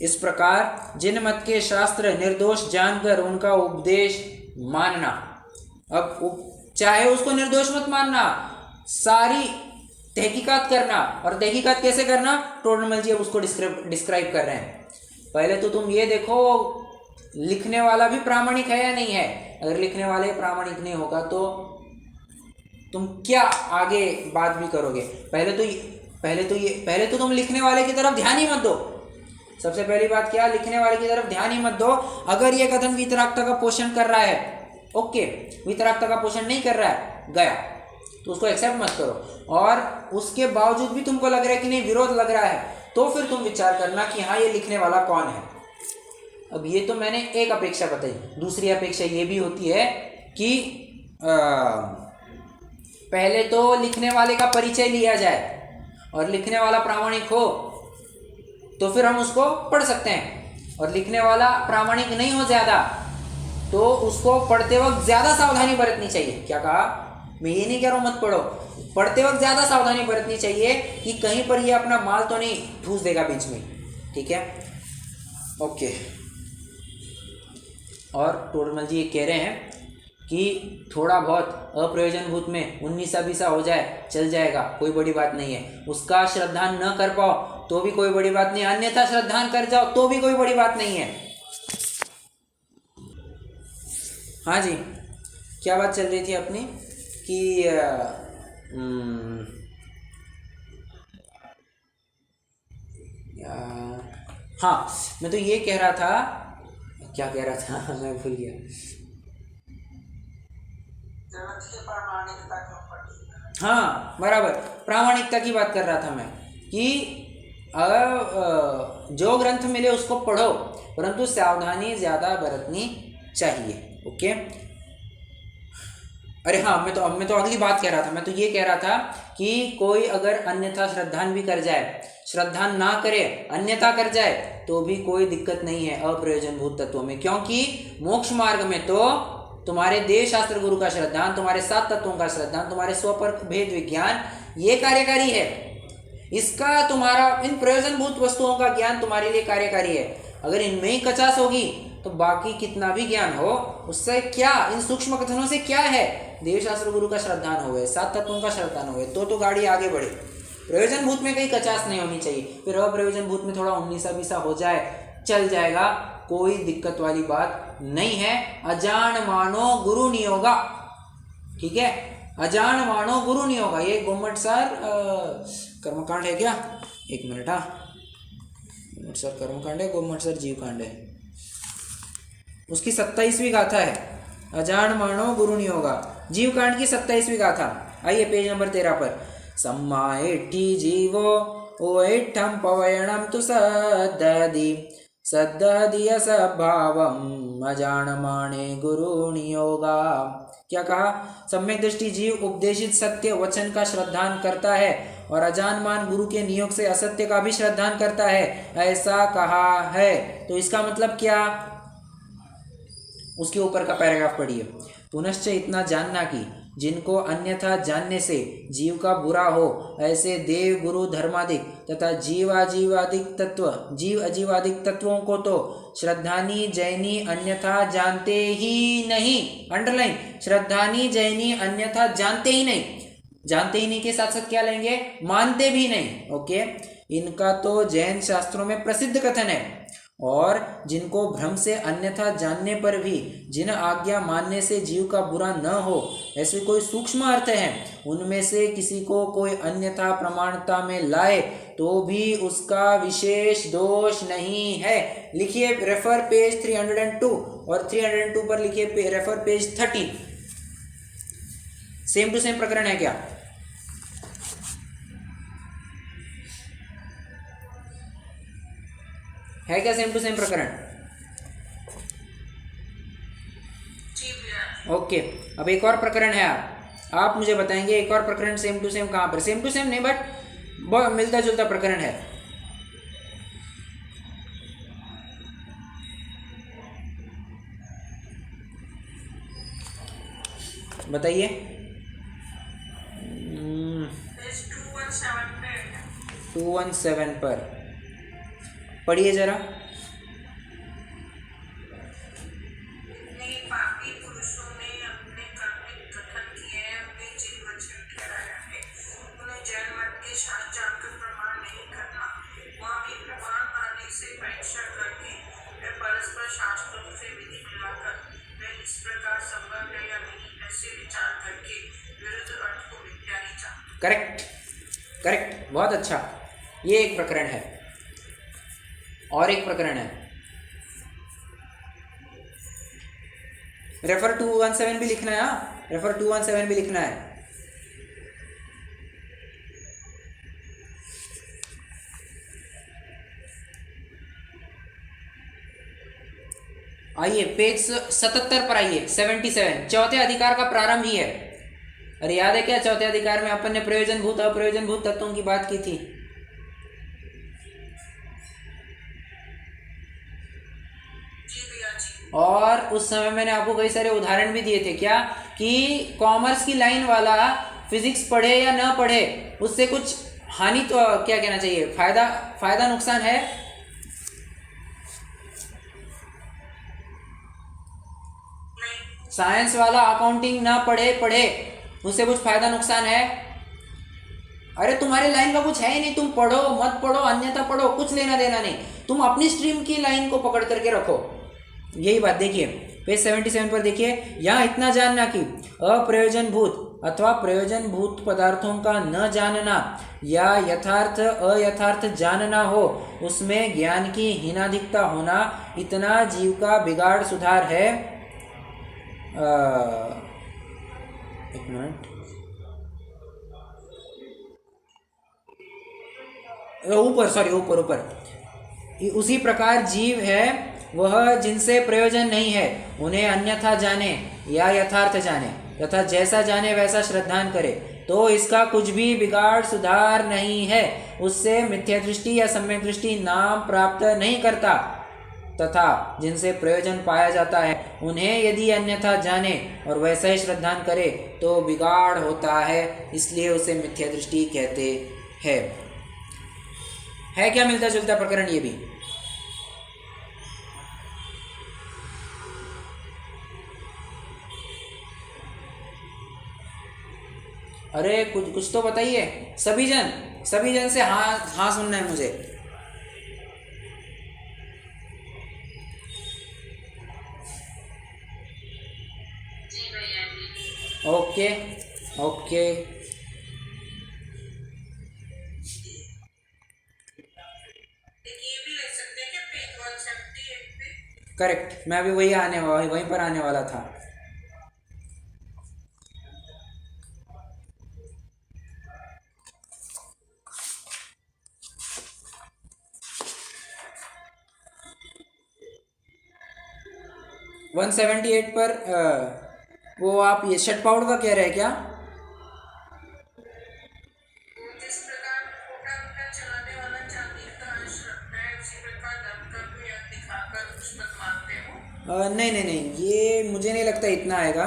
इस प्रकार जिन मत के शास्त्र निर्दोष जानकर उनका उपदेश मानना। अब चाहे उसको निर्दोष मत मानना, सारी तहकीकात करना। और तहकीकात कैसे करना? टोडरमल जी अब उसको डिस्क्राइब कर रहे हैं। पहले तो तुम ये देखो लिखने वाला भी प्रामाणिक है या नहीं है। अगर लिखने वाले प्रामाणिक नहीं होगा तो तुम क्या आगे बात भी करोगे। पहले तो तुम लिखने वाले की तरफ ध्यान ही मत दो। सबसे पहली बात क्या, लिखने वाले की तरफ ध्यान ही मत दो। अगर ये कथन वीतरागता का पोषण कर रहा है, ओके, वीतरागता का पोषण नहीं कर रहा है, गया, तो उसको एक्सेप्ट मत करो। और उसके बावजूद भी तुमको लग रहा है कि नहीं, विरोध लग रहा है, तो फिर तुम विचार करना कि हाँ ये लिखने वाला कौन है। अब ये तो मैंने एक अपेक्षा बताई। दूसरी अपेक्षा ये भी होती है कि पहले तो लिखने वाले का परिचय लिया जाए, और लिखने वाला प्रामाणिक हो तो फिर हम उसको पढ़ सकते हैं। और लिखने वाला प्रामाणिक नहीं हो ज़्यादा तो उसको पढ़ते वक्त ज़्यादा सावधानी बरतनी चाहिए। क्या कहा? मैं ये नहीं कह रहा हूँ मत पढ़ो, पढ़ते वक्त ज़्यादा सावधानी बरतनी चाहिए कि कहीं पर ये अपना माल तो नहीं ठूस देगा बीच में, ठीक है, ओके। और टोडरमल जी ये कह रहे हैं कि थोड़ा बहुत अप्रयोजनभूत में 19-20 हो जाए, चल जाएगा, कोई बड़ी बात नहीं है। उसका श्रद्धान न कर पाओ तो भी कोई बड़ी बात नहीं, अन्यथा श्रद्धान कर जाओ तो भी कोई बड़ी बात नहीं है। हाँ जी, क्या बात चल रही थी अपनी कि हम्म, हाँ, मैं तो ये कह रहा था, क्या कह रहा था मैं भूल गया। हाँ बराबर, प्रामाणिकता की बात कर रहा था मैं कि जो ग्रंथ मिले उसको पढ़ो, परंतु सावधानी ज़्यादा बरतनी चाहिए। ओके, अरे हाँ, मैं तो अगली बात कह रहा था। मैं तो ये कह रहा था कि कोई अगर अन्यथा श्रद्धान भी कर जाए, श्रद्धान ना करे अन्यथा कर जाए, तो भी कोई दिक्कत नहीं है अप्रयोजनभूत तत्वों में, क्योंकि मोक्ष मार्ग में तो तुम्हारे देव शास्त्र गुरु का श्रद्धान, तुम्हारे 7 तत्वों का श्रद्धान, तुम्हारे स्वपर भेद विज्ञान ये कार्यकारी है। इसका तुम्हारा इन प्रयोजनभूत वस्तुओं का ज्ञान तुम्हारे लिए कार्यकारी है। अगर इनमें ही कचास होगी तो बाकी कितना भी ज्ञान हो उससे क्या, इन सूक्ष्म कथनों से क्या है। देवशास्त्र गुरु का श्रद्धान हो गए, 7 तत्वों का श्रद्धान हो गए, तो गाड़ी आगे बढ़े। प्रयोजनभूत में कहीं कचास नहीं होनी चाहिए। फिर अप्रयोजनभूत में थोड़ा 19-20 हो जाए चल जाएगा, कोई दिक्कत वाली बात नहीं है। अजान मानो गुरु नियोगा, ठीक है, अजान मानो गुरु नियोगा। ये गोमट सर कर्मकांड है क्या? एक मिनट, हाँ, गोमट सर कर्मकांड है, गोमट सर जीव कांड है, उसकी 27वीं गाथा है। अजान मानो गुरु नियोगा, जीव कांड की 27वीं गाथा। आइए पेज नंबर 13 पर। सम्मा एट्ठी जीवो ओ एट्ठम पवयणम तु सद्दधि सद्दधि असभावम अजान माने गुरु नियोगा। क्या कहा? सम्यक दृष्टि जीव उपदेशित सत्य वचन का श्रद्धान करता है और अजानमान गुरु के नियोग से असत्य का भी श्रद्धान करता है, ऐसा कहा है। तो इसका मतलब क्या? उसके ऊपर का पैराग्राफ पढ़िए। पुनश्च इतना जानना कि जिनको अन्यथा जानने से जीव का बुरा हो, ऐसे देव गुरु धर्मादिक तथा जीव अजीवादिक तत्वों को तो श्रद्धानी जैनी अन्यथा जानते ही नहीं। अंडरलाइन, श्रद्धानी जैनी अन्यथा जानते ही नहीं। जानते ही नहीं के साथ साथ क्या लेंगे? मानते भी नहीं। ओके, इनका तो जैन शास्त्रों में प्रसिद्ध कथन है। और जिनको भ्रम से अन्यथा जानने पर भी जिन आज्ञा मानने से जीव का बुरा न हो, ऐसे कोई सूक्ष्म अर्थ हैं, उनमें से किसी को कोई अन्यथा प्रमाणता में लाए तो भी उसका विशेष दोष नहीं है। लिखिए रेफर पेज 302 और 302 पर लिखिए refer page 13। Same to same प्रकरण है क्या? है क्या सेम टू सेम प्रकरण? ओके, अब एक और प्रकरण है। आप मुझे बताएंगे एक और प्रकरण सेम टू सेम कहाँ पर? सेम टू सेम नहीं, बट बहुत मिलता जुलता प्रकरण है। बताइए। 217 पर पढ़िए जरा। पापी पुरुषों ने अपने कर्मिक कथन किए हैं, वे जिन वचन ठहराया है उन्हें जैन मत के शास्त्र जाकर प्रमाण नहीं करना। वहाँ भी प्रमाण आने से परीक्षा करके वे परस्पर शास्त्रों से विधि मिलाकर वे इस प्रकार संभव है या नहीं, ऐसे विचार करके विरुद्ध अर्थ को विद्या ही चाहते। करेक्ट, करेक्ट, बहुत अच्छा। ये एक प्रकरण है। और एक प्रकरण है, रेफर 217 भी लिखना है। हाँ, रेफर 217 भी लिखना है। आइए पेज 77 पर आइए। 77 चौथे अधिकार का प्रारंभ ही है। अरे याद है क्या? चौथे अधिकार में अपन ने प्रयोजनभूत अप्रयोजनभूत तत्वों की बात की थी। और उस समय मैंने आपको कई सारे उदाहरण भी दिए थे। क्या कि कॉमर्स की लाइन वाला फिजिक्स पढ़े या ना पढ़े, उससे कुछ हानि तो क्या कहना चाहिए, फायदा नुकसान है? साइंस वाला अकाउंटिंग ना पढ़े उससे कुछ फायदा नुकसान है? अरे तुम्हारे लाइन का कुछ है ही नहीं, तुम पढ़ो मत पढ़ो अन्यथा पढ़ो, कुछ लेना देना नहीं। तुम अपनी स्ट्रीम की लाइन को पकड़ करके रखो। यही बात देखिए पेज 77 पर देखिए। यहाँ इतना जानना कि अप्रयोजनभूत अथवा प्रयोजनभूत पदार्थों का न जानना या यथार्थ अयथार्थ जानना हो, उसमें ज्ञान की हीनाधिकता होना, इतना जीव का बिगाड़ सुधार है। एक मिनट, ऊपर उसी प्रकार जीव है वह जिनसे प्रयोजन नहीं है, उन्हें अन्यथा जाने या यथार्थ जाने तथा जैसा जाने वैसा श्रद्धान करे, तो इसका कुछ भी बिगाड़ सुधार नहीं है, उससे मिथ्या दृष्टि या सम्यक दृष्टि नाम प्राप्त नहीं करता। तथा जिनसे प्रयोजन पाया जाता है, उन्हें यदि अन्यथा जाने और वैसा ही श्रद्धान करे तो बिगाड़ होता है, इसलिए उसे मिथ्या दृष्टि कहते हैं। है क्या मिलता जुलता प्रकरण ये भी? अरे कुछ तो बताइए, सभी जन से हाँ सुनना है मुझे। जी भैया जी। ओके ओके, ये भी ले सकते हैं क्या पेज 178 पे? करेक्ट, मैं अभी वहीं पर आने वाला था। वन 178 पर वो आप ये षट पाउड का कह रहे हैं क्या? जिस प्रकार खोटा रुपया चलाने वाला चांदी का अंश रखता है, उसी प्रकार धन का कोई अंश दिखाकर पुस्तक मांगते हो। नहीं, ये मुझे नहीं लगता इतना आएगा।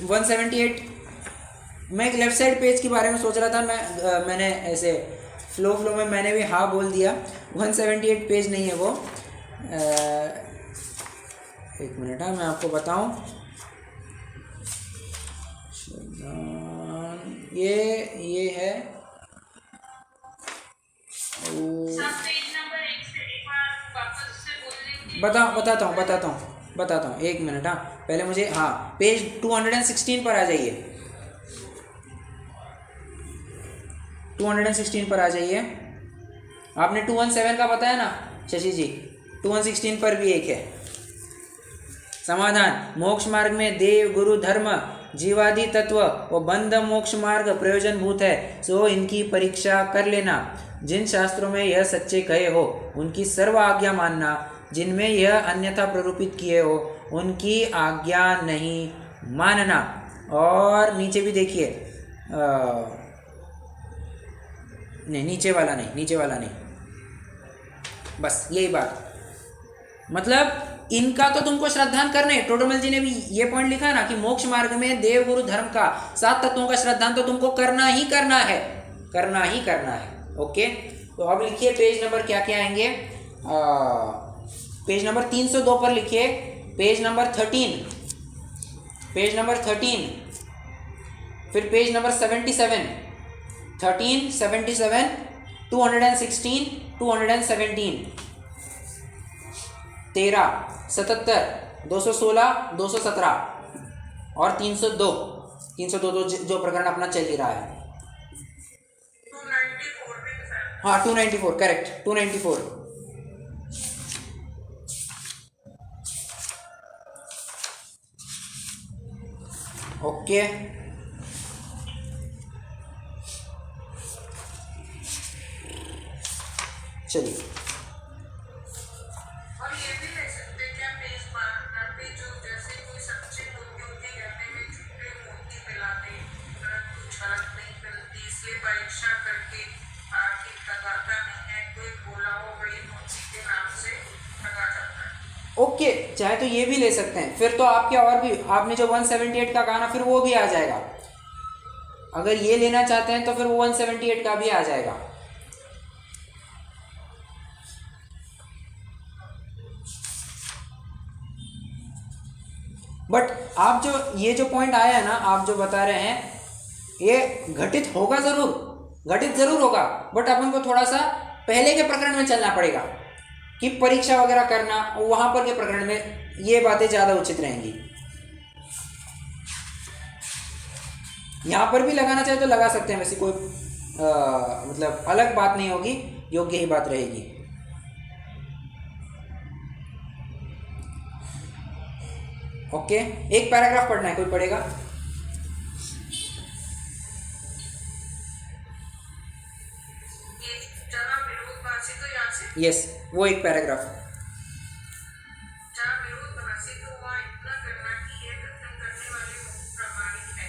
178, मैं एक लेफ्ट साइड पेज के बारे में सोच रहा था, मैंने ऐसे फ्लो में मैंने भी हाँ बोल दिया। 178 पेज नहीं है वो। एक मिनट, हाँ मैं आपको बताऊं, ये है पेज नंबर एक बार वापस से बोलने बताता हूँ, एक मिनट। हाँ पहले मुझे, हाँ पेज 216 पर आ जाइए, 216 पर आ जाइए। आपने 217 का बताया ना शशि जी, 216 पर भी एक है समाधान। मोक्ष मार्ग में देव गुरु धर्म जीवादि तत्व व बंध मोक्ष मार्ग प्रयोजनभूत है, सो इनकी परीक्षा कर लेना। जिन शास्त्रों में यह सच्चे कहे हो उनकी सर्व आज्ञा मानना, जिनमें यह अन्यथा प्ररूपित किए हो उनकी आज्ञा नहीं मानना। और नीचे भी देखिए, नहीं नीचे वाला नहीं, बस यही बात। मतलब इनका तो तुमको श्रद्धान करने, टोडरमल जी ने भी ये पॉइंट लिखा है ना कि मोक्ष मार्ग में देव गुरु धर्म का 7 तत्वों का श्रद्धान तो तुमको करना ही करना है। ओके, तो अब लिखिए पेज नंबर क्या आएंगे। पेज नंबर 302 पर लिखिए, पेज नंबर 13, फिर पेज नंबर 77, 13, 77, 216, 217, 13, 77, 216, 217 और 302 जो प्रकरण अपना चल ही रहा है। 294 भी दिखाया। हाँ 294, करेक्ट 294। ओके, चलिए। और ये भी ले सकते क्या पेज 12 पे, जो जैसे कोई सच्चे मोतियों के गहने में झूठे मोती मिलाते परंतु झलक नहीं मिलती, इसलिए परीक्षा करके आखिर लगाता नहीं है, कोई बोला हो वही मोती के नाम से लगा जाता है। ओके, चाहे तो ये भी ले सकते हैं, फिर तो आपके और भी, आपने जो 178 का कहा ना, फिर वो भी आ जाएगा। अगर ये लेना चाहते हैं तो फिर वो 178 का भी आ जाएगा। बट आप जो ये जो पॉइंट आया है ना, आप जो बता रहे हैं, ये घटित जरूर होगा, बट अपन को थोड़ा सा पहले के प्रकरण में चलना पड़ेगा कि परीक्षा वगैरह करना, वहां पर के प्रकरण में ये बातें ज़्यादा उचित रहेंगी। यहाँ पर भी लगाना चाहे तो लगा सकते हैं, वैसे कोई मतलब अलग बात नहीं होगी, योग्य ही बात रहेगी। ओके, एक पैराग्राफ पढ़ना है, कोई पढ़ेगा? ये जहाँ विरोधभासी तो यहाँ से यस, वो एक पैराग्राफ। जहाँ विरोधभासी तो वहाँ इतना करना कि यह कथन करने वाले बहुत प्रामाणिक है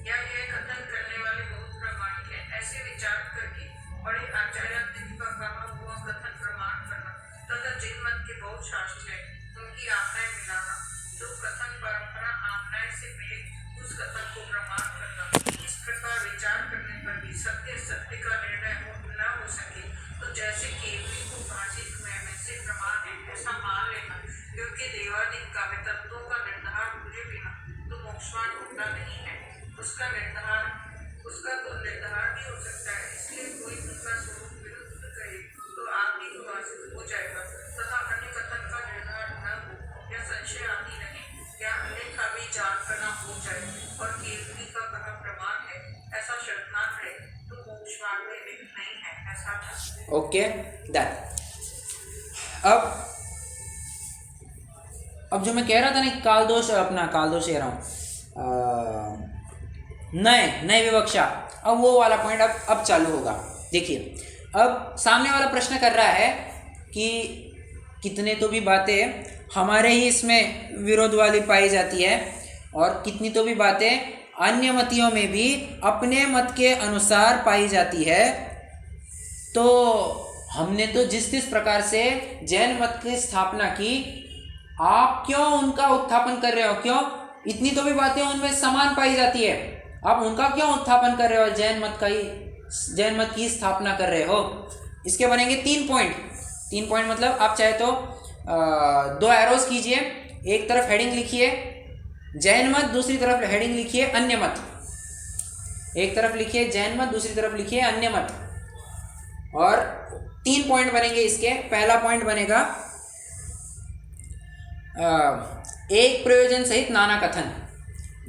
या यह कथन करने वाले बहुत प्रामाणिक है, ऐसे विचार करके बड़े आचार्यात्मक का कहा हुआ कथन प्रमाण करना तथा जिन मत के बहुत शास्त्र है उनकी आज्ञाएं मिलाना, जो कथन परंपरा आज्ञाएं से मिले उस कथन को प्रमाण करना। इस प्रकार विचार करने पर भी सत्य सत्य का निर्णय न हो सके तो जैसे केवली को भाषिक में से प्रमाण है ऐसा मान लेना, क्योंकि देवादिक काव्य तत्वों का निर्धार हुए बिना तो मोक्षवान होता नहीं है। उसका तो निर्धार भी हो सकता है, इसलिए कोई उनका स्वरूप विरुद्ध करे तो आदि भाषित हो जाएगा तथा अन्य कथन का निर्धार न हो या संशय आदि नहीं या अन्यथा भी जान करना हो जाए और केवली का कहा प्रमाण है ऐसा श्रद्धान है तो मोक्षवान में विघ्न नहीं है, ऐसा था। Okay, done. अब जो मैं कह रहा था ना, कालदोष, अपना कालदोष कह रहा हूँ, नए विवक्षा, अब वो वाला पॉइंट अब चालू होगा। देखिए, अब सामने वाला प्रश्न कर रहा है कि कितने तो भी बातें हमारे ही इसमें विरोध वाली पाई जाती है और कितनी तो भी बातें अन्य मतियों में भी अपने मत के अनुसार पाई जाती है। तो हमने तो जिस प्रकार से जैन मत की स्थापना की, आप क्यों उनका उत्थापन कर रहे हो? क्यों? इतनी तो भी बातें उनमें समान पाई जाती है, आप उनका क्यों उत्थापन कर रहे हो? जैन मत की स्थापना कर रहे हो। इसके बनेंगे 3 पॉइंट। 3 पॉइंट मतलब आप चाहे तो 2 एरोज कीजिए, एक तरफ हेडिंग लिखिए जैन मत, दूसरी तरफ हेडिंग लिखिए अन्य मत। एक तरफ लिखिए जैन मत, दूसरी तरफ लिखिए अन्य मत, और 3 पॉइंट बनेंगे इसके। पहला पॉइंट बनेगा एक प्रयोजन सहित नाना कथन।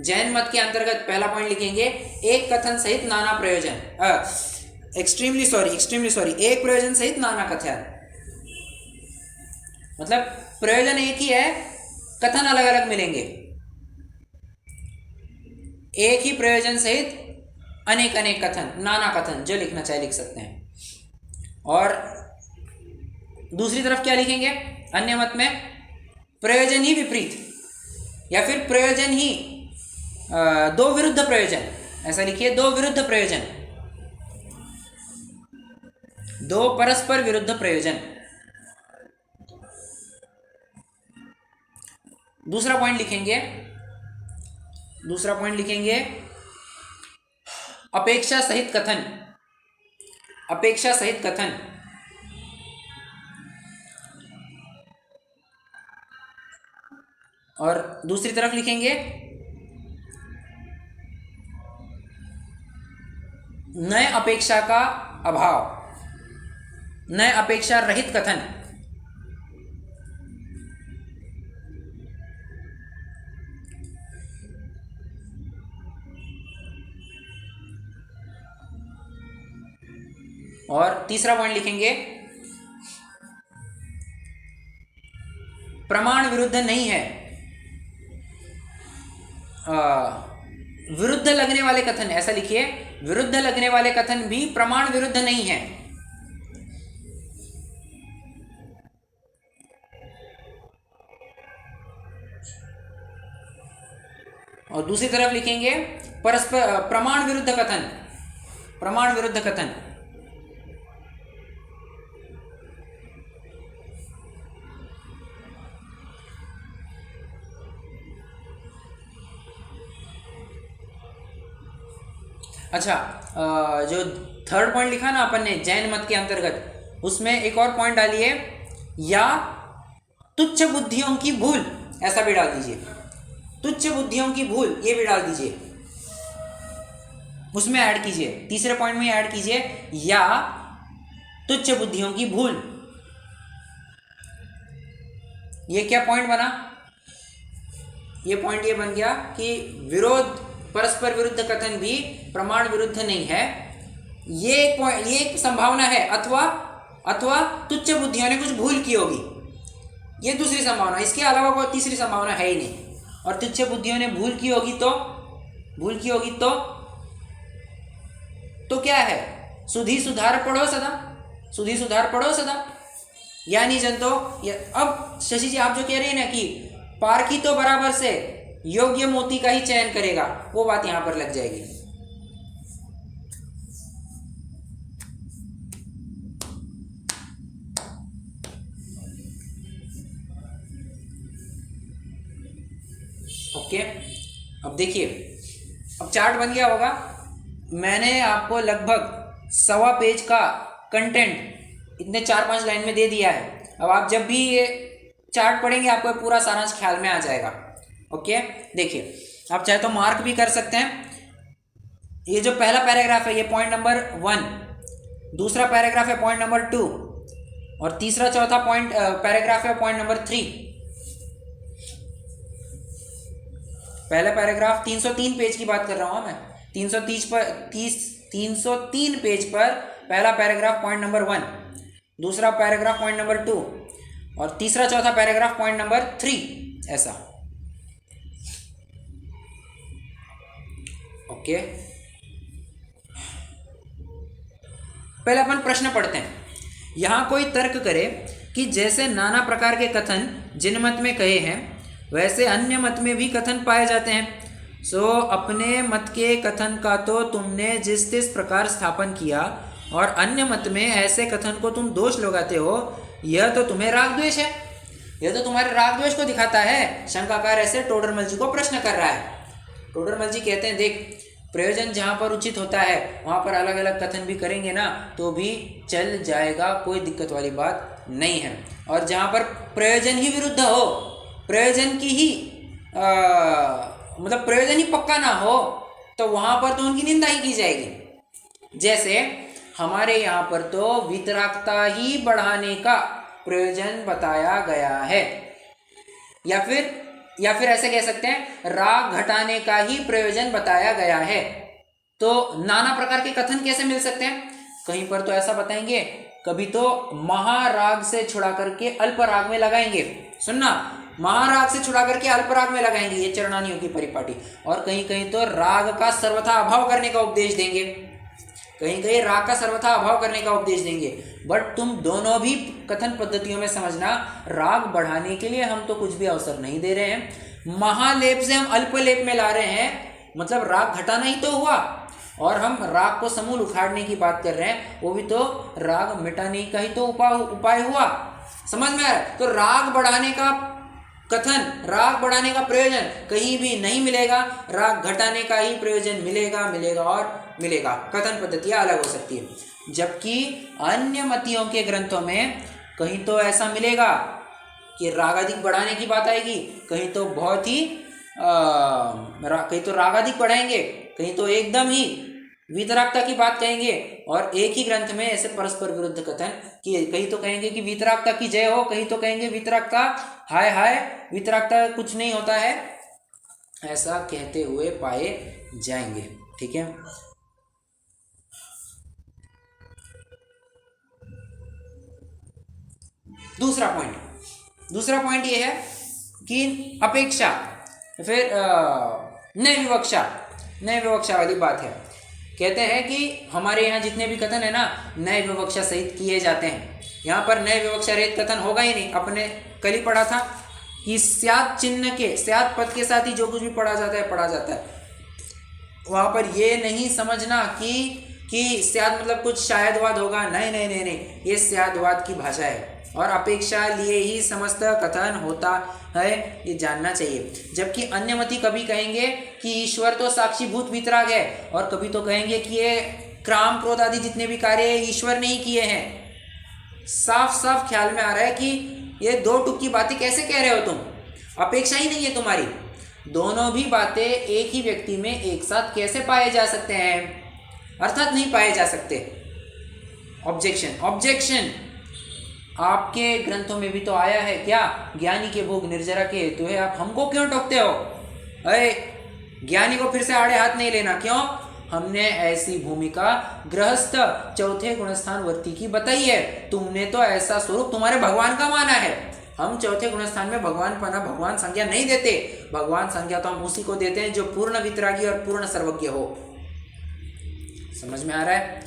जैन मत के अंतर्गत पहला पॉइंट लिखेंगे एक कथन सहित नाना प्रयोजन, एक्सट्रीमली सॉरी, एक प्रयोजन सहित नाना कथन। मतलब प्रयोजन एक ही है, कथन अलग अलग मिलेंगे। एक ही प्रयोजन सहित अनेक कथन, नाना कथन, जो लिखना चाहे लिख सकते हैं। और दूसरी तरफ क्या लिखेंगे अन्य मत में? प्रयोजन ही विपरीत, या फिर प्रयोजन ही 2 विरुद्ध प्रयोजन, ऐसा लिखिए 2 विरुद्ध प्रयोजन, 2 परस्पर विरुद्ध प्रयोजन। दूसरा पॉइंट लिखेंगे अपेक्षा सहित कथन। और दूसरी तरफ लिखेंगे नए अपेक्षा का अभाव, नए अपेक्षा रहित कथन। और तीसरा पॉइंट लिखेंगे प्रमाण विरुद्ध नहीं है, विरुद्ध लगने वाले कथन, ऐसा लिखिए विरुद्ध लगने वाले कथन भी प्रमाण विरुद्ध नहीं है। और दूसरी तरफ लिखेंगे परस्पर प्रमाण विरुद्ध कथन। अच्छा, जो थर्ड पॉइंट लिखा ना अपन ने जैन मत के अंतर्गत, उसमें एक और पॉइंट डालिए, या तुच्छ बुद्धियों की भूल, ऐसा भी डाल दीजिए। तुच्छ बुद्धियों की भूल, ये भी डाल दीजिए, उसमें ऐड कीजिए, तीसरे पॉइंट में ऐड कीजिए या तुच्छ बुद्धियों की भूल। ये क्या पॉइंट बना? ये पॉइंट ये बन गया कि विरोध परस्पर विरुद्ध कथन भी प्रमाण विरुद्ध नहीं है, ये एक संभावना है। अथवा तुच्छ बुद्धियों ने कुछ भूल की होगी, ये दूसरी संभावना। इसके अलावा कोई तीसरी संभावना है ही नहीं। और तुच्छ बुद्धियों ने भूल की होगी तो क्या है? सुधी सुधार पढ़ो सदा, सुधी सुधार पढ़ो सदा। यानी जनतो, अब शशि जी आप जो कह रहे हैं ना कि पारखी तो बराबर से योग्य मोती का ही चयन करेगा, वो बात यहां पर लग जाएगी। ओके, अब देखिए, अब चार्ट बन गया होगा। मैंने आपको लगभग 1.25 पेज का कंटेंट इतने 4-5 लाइन में दे दिया है। अब आप जब भी ये चार्ट पढ़ेंगे आपको पूरा सारांश ख्याल में आ जाएगा। ओके, देखिए, आप चाहे तो मार्क भी कर सकते हैं। ये जो पहला पैराग्राफ है ये पॉइंट नंबर 1, दूसरा पैराग्राफ है पॉइंट नंबर 2 और तीसरा चौथा पैराग्राफ है पॉइंट नंबर 3। पहला पैराग्राफ 303 पेज की बात कर रहा हूं मैं। 303 पेज पर पहला पैराग्राफ पॉइंट नंबर 1, दूसरा पैराग्राफ पॉइंट नंबर 2 और तीसरा चौथा पैराग्राफ पॉइंट नंबर 3, ऐसा। ओके, पहले अपन प्रश्न पढ़ते हैं। यहां कोई तर्क करे कि जैसे नाना प्रकार के कथन जिन मत में कहे हैं वैसे अन्य मत में भी कथन पाए जाते हैं। सो अपने मत के कथन का तो तुमने जिस तिस प्रकार स्थापन किया और अन्य मत में ऐसे कथन को तुम दोष लगाते हो, यह तो तुम्हें राग द्वेष है, यह तो तुम्हारे राग द्वेष को दिखाता है। शंकाकार ऐसे टोडरमल जी को प्रश्न कर रहा है। टोडरमल जी कहते हैं, देख, प्रयोजन जहाँ पर उचित होता है वहाँ पर अलग अलग कथन भी करेंगे ना तो भी चल जाएगा, कोई दिक्कत वाली बात नहीं है। और जहाँ पर प्रयोजन ही विरुद्ध हो, प्रयोजन की ही मतलब प्रयोजन ही पक्का ना हो, तो वहाँ पर तो उनकी निंदा ही की जाएगी। जैसे हमारे यहाँ पर तो वितरागता ही बढ़ाने का प्रयोजन बताया गया है, या फिर ऐसे कह सकते हैं राग घटाने का ही प्रयोजन बताया गया है। तो नाना प्रकार के कथन कैसे मिल सकते हैं? कहीं पर तो ऐसा बताएंगे, कभी तो महाराग से छुड़ा करके अल्प राग में लगाएंगे, सुनना, महाराग से छुड़ा करके अल्प राग में लगाएंगे, ये चरणानियों की परिपाटी। और कहीं कहीं तो राग का सर्वथा अभाव करने का उपदेश देंगे, कहीं कहीं राग का सर्वथा अभाव करने का उपदेश देंगे। बट तुम दोनों भी कथन पद्धतियों में समझना, राग बढ़ाने के लिए हम तो कुछ भी अवसर नहीं दे रहे हैं। महालेप से हम अल्पलेप में ला रहे हैं, मतलब राग घटाना ही तो हुआ। और हम राग को समूल उखाड़ने की बात कर रहे हैं, वो भी तो राग मिटाने का ही तो उपाय हुआ। समझ में आ रहा है? तो राग बढ़ाने का कथन, राग बढ़ाने का प्रयोजन कहीं भी नहीं मिलेगा, राग घटाने का ही प्रयोजन मिलेगा और मिलेगा। कथन पद्धतियां अलग हो सकती है। जबकि अन्य मतियों के ग्रंथों में कहीं तो ऐसा मिलेगा कि राग अधिक बढ़ाने की बात आएगी, कहीं तो बहुत ही कहीं तो राग अधिक बढ़ाएंगे, कहीं तो एकदम ही वितरागता की बात कहेंगे। और एक ही ग्रंथ में ऐसे परस्पर विरुद्ध कथन कि कहीं तो कहेंगे कि वितरागता की जय हो, कहीं तो कहेंगे वितरागता हाय हाय, वितरागता कुछ नहीं होता है, ऐसा कहते हुए पाए जाएंगे। ठीक है, दूसरा पॉइंट ये है कि अपेक्षा, फिर नए विवक्षा वाली बात है। कहते हैं कि हमारे यहाँ जितने भी कथन है ना, नए विवक्षा सहित किए जाते हैं। यहाँ पर नए विवक्षा रहित कथन होगा ही नहीं। अपने कल ही पढ़ा था कि स्यात् चिन्ह के, स्यात् पद के साथ ही जो कुछ भी पढ़ा जाता है। वहाँ पर ये नहीं समझना कि स्यात् मतलब कुछ शायदवाद होगा, नहीं, ये स्याद्वाद की भाषा है और अपेक्षा लिए ही समस्त कथन होता है, ये जानना चाहिए। जबकि अन्य मति कभी कहेंगे कि ईश्वर तो साक्षीभूत वितराग है, और कभी तो कहेंगे कि ये क्राम क्रोध आदि जितने भी कार्य ईश्वर ने ही किए हैं। साफ ख्याल में आ रहा है कि ये दो टुक की बातें कैसे कह रहे हो तुम, अपेक्षा ही नहीं है तुम्हारी। दोनों भी बातें एक ही व्यक्ति में एक साथ कैसे पाए जा सकते हैं? अर्थात नहीं पाए जा सकते। ऑब्जेक्शन आपके ग्रंथों में भी तो आया है क्या? ज्ञानी के भोग निर्जरा के हेतु है, आप हमको क्यों टोकते हो? अरे ज्ञानी को फिर से आड़े हाथ नहीं लेना। क्यों? हमने ऐसी भूमिका गृहस्थ चौथे गुणस्थान वर्ती की बताई है। तुमने तो ऐसा स्वरूप तुम्हारे भगवान का माना है। हम चौथे गुणस्थान में भगवान पना, भगवान संज्ञा नहीं देते। भगवान संज्ञा तो हम उसी को देते हैं जो पूर्ण वितरागी और पूर्ण सर्वज्ञ हो। समझ में आ रहा है?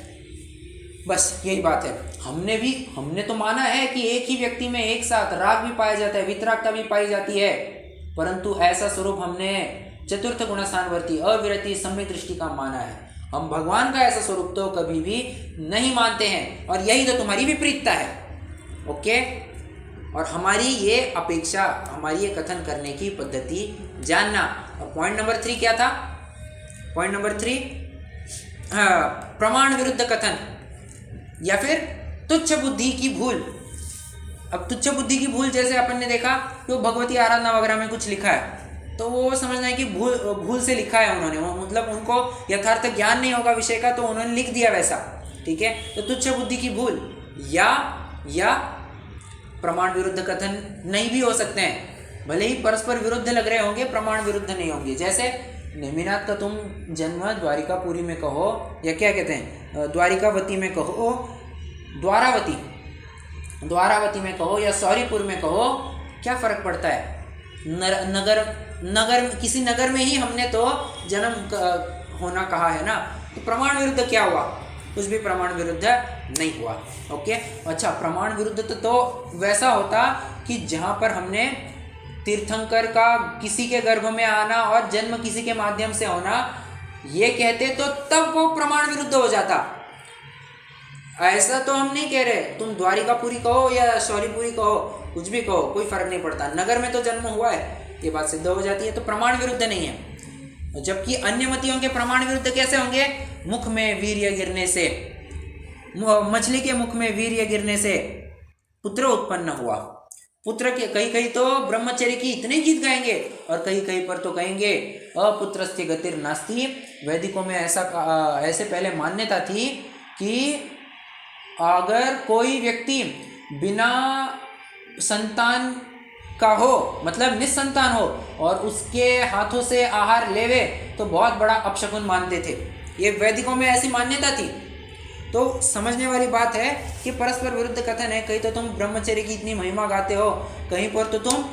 बस यही बात है। हमने तो माना है कि एक ही व्यक्ति में एक साथ राग भी पाया जाता है, वितरागता भी पाई जाती है, परंतु ऐसा स्वरूप हमने चतुर्थ गुणस्थानवर्ती अविरति सम्यक दृष्टि का माना है। हम भगवान का ऐसा स्वरूप तो कभी भी नहीं मानते हैं, और यही तो तुम्हारी विपरीतता है। ओके, और हमारी ये अपेक्षा, हमारी ये कथन करने की पद्धति जानना। और पॉइंट नंबर 3 क्या था? पॉइंट नंबर 3 प्रमाण विरुद्ध कथन या फिर तुच्छ बुद्धि की भूल। अब तुच्छ बुद्धि की भूल जैसे अपन ने देखा कि भगवती आराधना वगैरह में कुछ लिखा है, तो वो समझना है कि भूल से लिखा है उन्होंने, मतलब उनको यथार्थ ज्ञान नहीं होगा विषय का, तो उन्होंने लिख दिया वैसा। ठीक है, तो तुच्छ बुद्धि की भूल या प्रमाण विरुद्ध कथन नहीं भी हो सकते हैं। भले ही परस्पर विरुद्ध लग रहे होंगे, प्रमाण विरुद्ध नहीं होंगे। जैसे नेमिनाथ का तुम जन्म द्वारिकापुरी में कहो, या क्या कहते हैं द्वारिकावती में कहो, द्वारावती में कहो या सौरीपुर में कहो, क्या फर्क पड़ता है? नगर किसी नगर में ही हमने तो जन्म होना कहा है ना, तो प्रमाण विरुद्ध क्या हुआ? कुछ भी प्रमाण विरुद्ध नहीं हुआ। ओके, अच्छा, प्रमाण विरुद्ध तो वैसा होता कि जहाँ पर हमने तीर्थंकर का किसी के गर्भ में आना और जन्म किसी के माध्यम से होना ये कहते, तो तब वो प्रमाण विरुद्ध हो जाता। ऐसा तो हम नहीं कह रहे, तुम द्वारिकापुरी कहो या सौरीपुरी कहो, कुछ भी कहो, कोई फर्क नहीं पड़ता, नगर में तो जन्म हुआ है, ये बात सिद्ध हो जाती है, तो प्रमाण विरुद्ध नहीं है। जबकि अन्य मतियों के प्रमाण विरुद्ध कैसे होंगे? मुख में वीर्य गिरने से, मछली के मुख में वीर्य गिरने से पुत्र उत्पन्न हुआ। पुत्र के कहीं तो ब्रह्मचर्य की इतने गीत गाएंगे, और कहीं पर तो कहेंगे अपुत्रस्य गतिर नास्ति। वैदिकों में ऐसे पहले मान्यता थी कि अगर कोई व्यक्ति बिना संतान का हो, मतलब निस्संतान हो, और उसके हाथों से आहार लेवे, तो बहुत बड़ा अपशकुन मानते थे। ये वैदिकों में ऐसी मान्यता थी। तो समझने वाली बात है कि परस्पर विरुद्ध कथन है। कहीं तो तुम ब्रह्मचर्य की इतनी महिमा गाते हो, कहीं पर तो तुम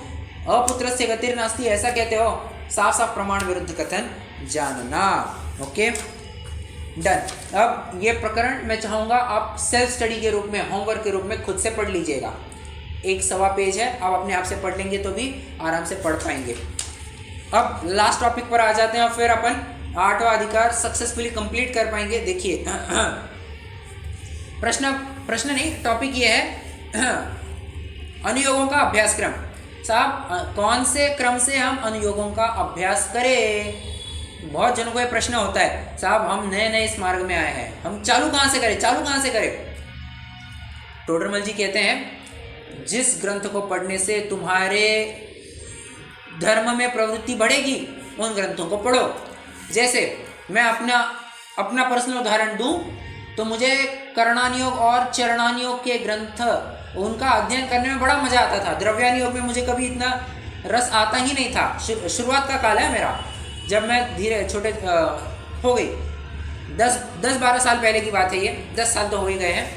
अपुत्रस्य गतिर नास्ति ऐसा कहते हो। साफ साफ प्रमाण विरुद्ध कथन जानना। Okay, done. अब ये प्रकरण मैं चाहूँगा आप सेल्फ स्टडी के रूप में, होमवर्क के रूप में खुद से पढ़ लीजिएगा। 1.25 पेज है, आप अपने आप से पढ़ लेंगे तो भी आराम से पढ़ पाएंगे। अब लास्ट टॉपिक पर आ जाते हैं और फिर अपन 8वां अधिकार सक्सेसफुली कंप्लीट कर पाएंगे। देखिए प्रश्न नहीं, टॉपिक ये है अनुयोगों का अभ्यास क्रम। साहब कौन से क्रम से हम अनुयोगों का अभ्यास करें? बहुत जनों को ये प्रश्न होता है, साहब हम नए इस मार्ग में आए हैं, हम चालू कहाँ से करें? टोडरमल जी कहते हैं जिस ग्रंथ को पढ़ने से तुम्हारे धर्म में प्रवृत्ति बढ़ेगी उन ग्रंथों को पढ़ो। जैसे मैं अपना पर्सनल उदाहरण दूं तो मुझे कर्णानुयोग और चरणानुयोग के ग्रंथ, उनका अध्ययन करने में बड़ा मजा आता था। द्रव्यानुयोग में मुझे कभी इतना रस आता ही नहीं था। शुरुआत का काल है मेरा, जब मैं धीरे छोटे हो गई, 10-12 साल पहले की बात है, ये 10 साल तो हो ही गए हैं,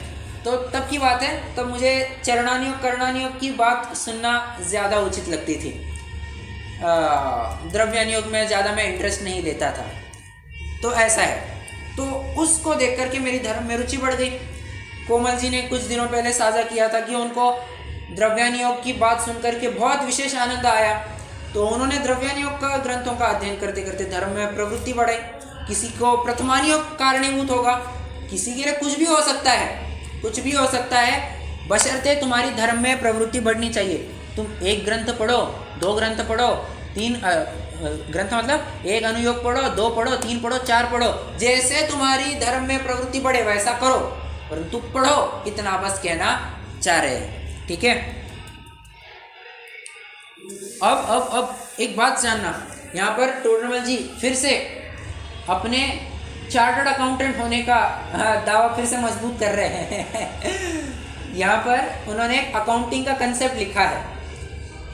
तो तब की बात है। तब मुझे चरणानुयोग कर्णानुयोग की बात सुनना ज़्यादा उचित लगती थी। द्रव्यानुयोग में ज़्यादा मैं इंटरेस्ट नहीं लेता था। तो ऐसा है, तो उसको देख करके मेरी धर्म में रुचि बढ़ गई। कोमल जी ने कुछ दिनों पहले साझा किया था कि उनको द्रव्यानुयोग की बात सुनकर के बहुत विशेष आनंद आया, तो उन्होंने द्रव्यानुयोग का ग्रंथों का अध्ययन करते करते धर्म में प्रवृत्ति बढ़ाई। किसी को प्रथमानुयोग कारणीभूत होगा, किसी के लिए कुछ भी हो सकता है, बशर्ते तुम्हारी धर्म में प्रवृत्ति बढ़नी चाहिए। तुम 1 ग्रंथ पढ़ो, 2 ग्रंथ पढ़ो, 3 ग्रंथ मतलब 1 अनुयोग पढ़ो, 2 पढ़ो, 3 पढ़ो, 4 पढ़ो, जैसे तुम्हारी धर्म में प्रवृत्ति बढ़े वैसा करो, परंतु पढ़ो, इतना बस कहना चाह रहे हैं। ठीक है। अब एक बात जानना, यहाँ पर टोडरमल जी फिर से अपने चार्टर्ड अकाउंटेंट होने का दावा फिर से मजबूत कर रहे हैं। यहाँ पर उन्होंने एक अकाउंटिंग का कंसेप्ट लिखा है।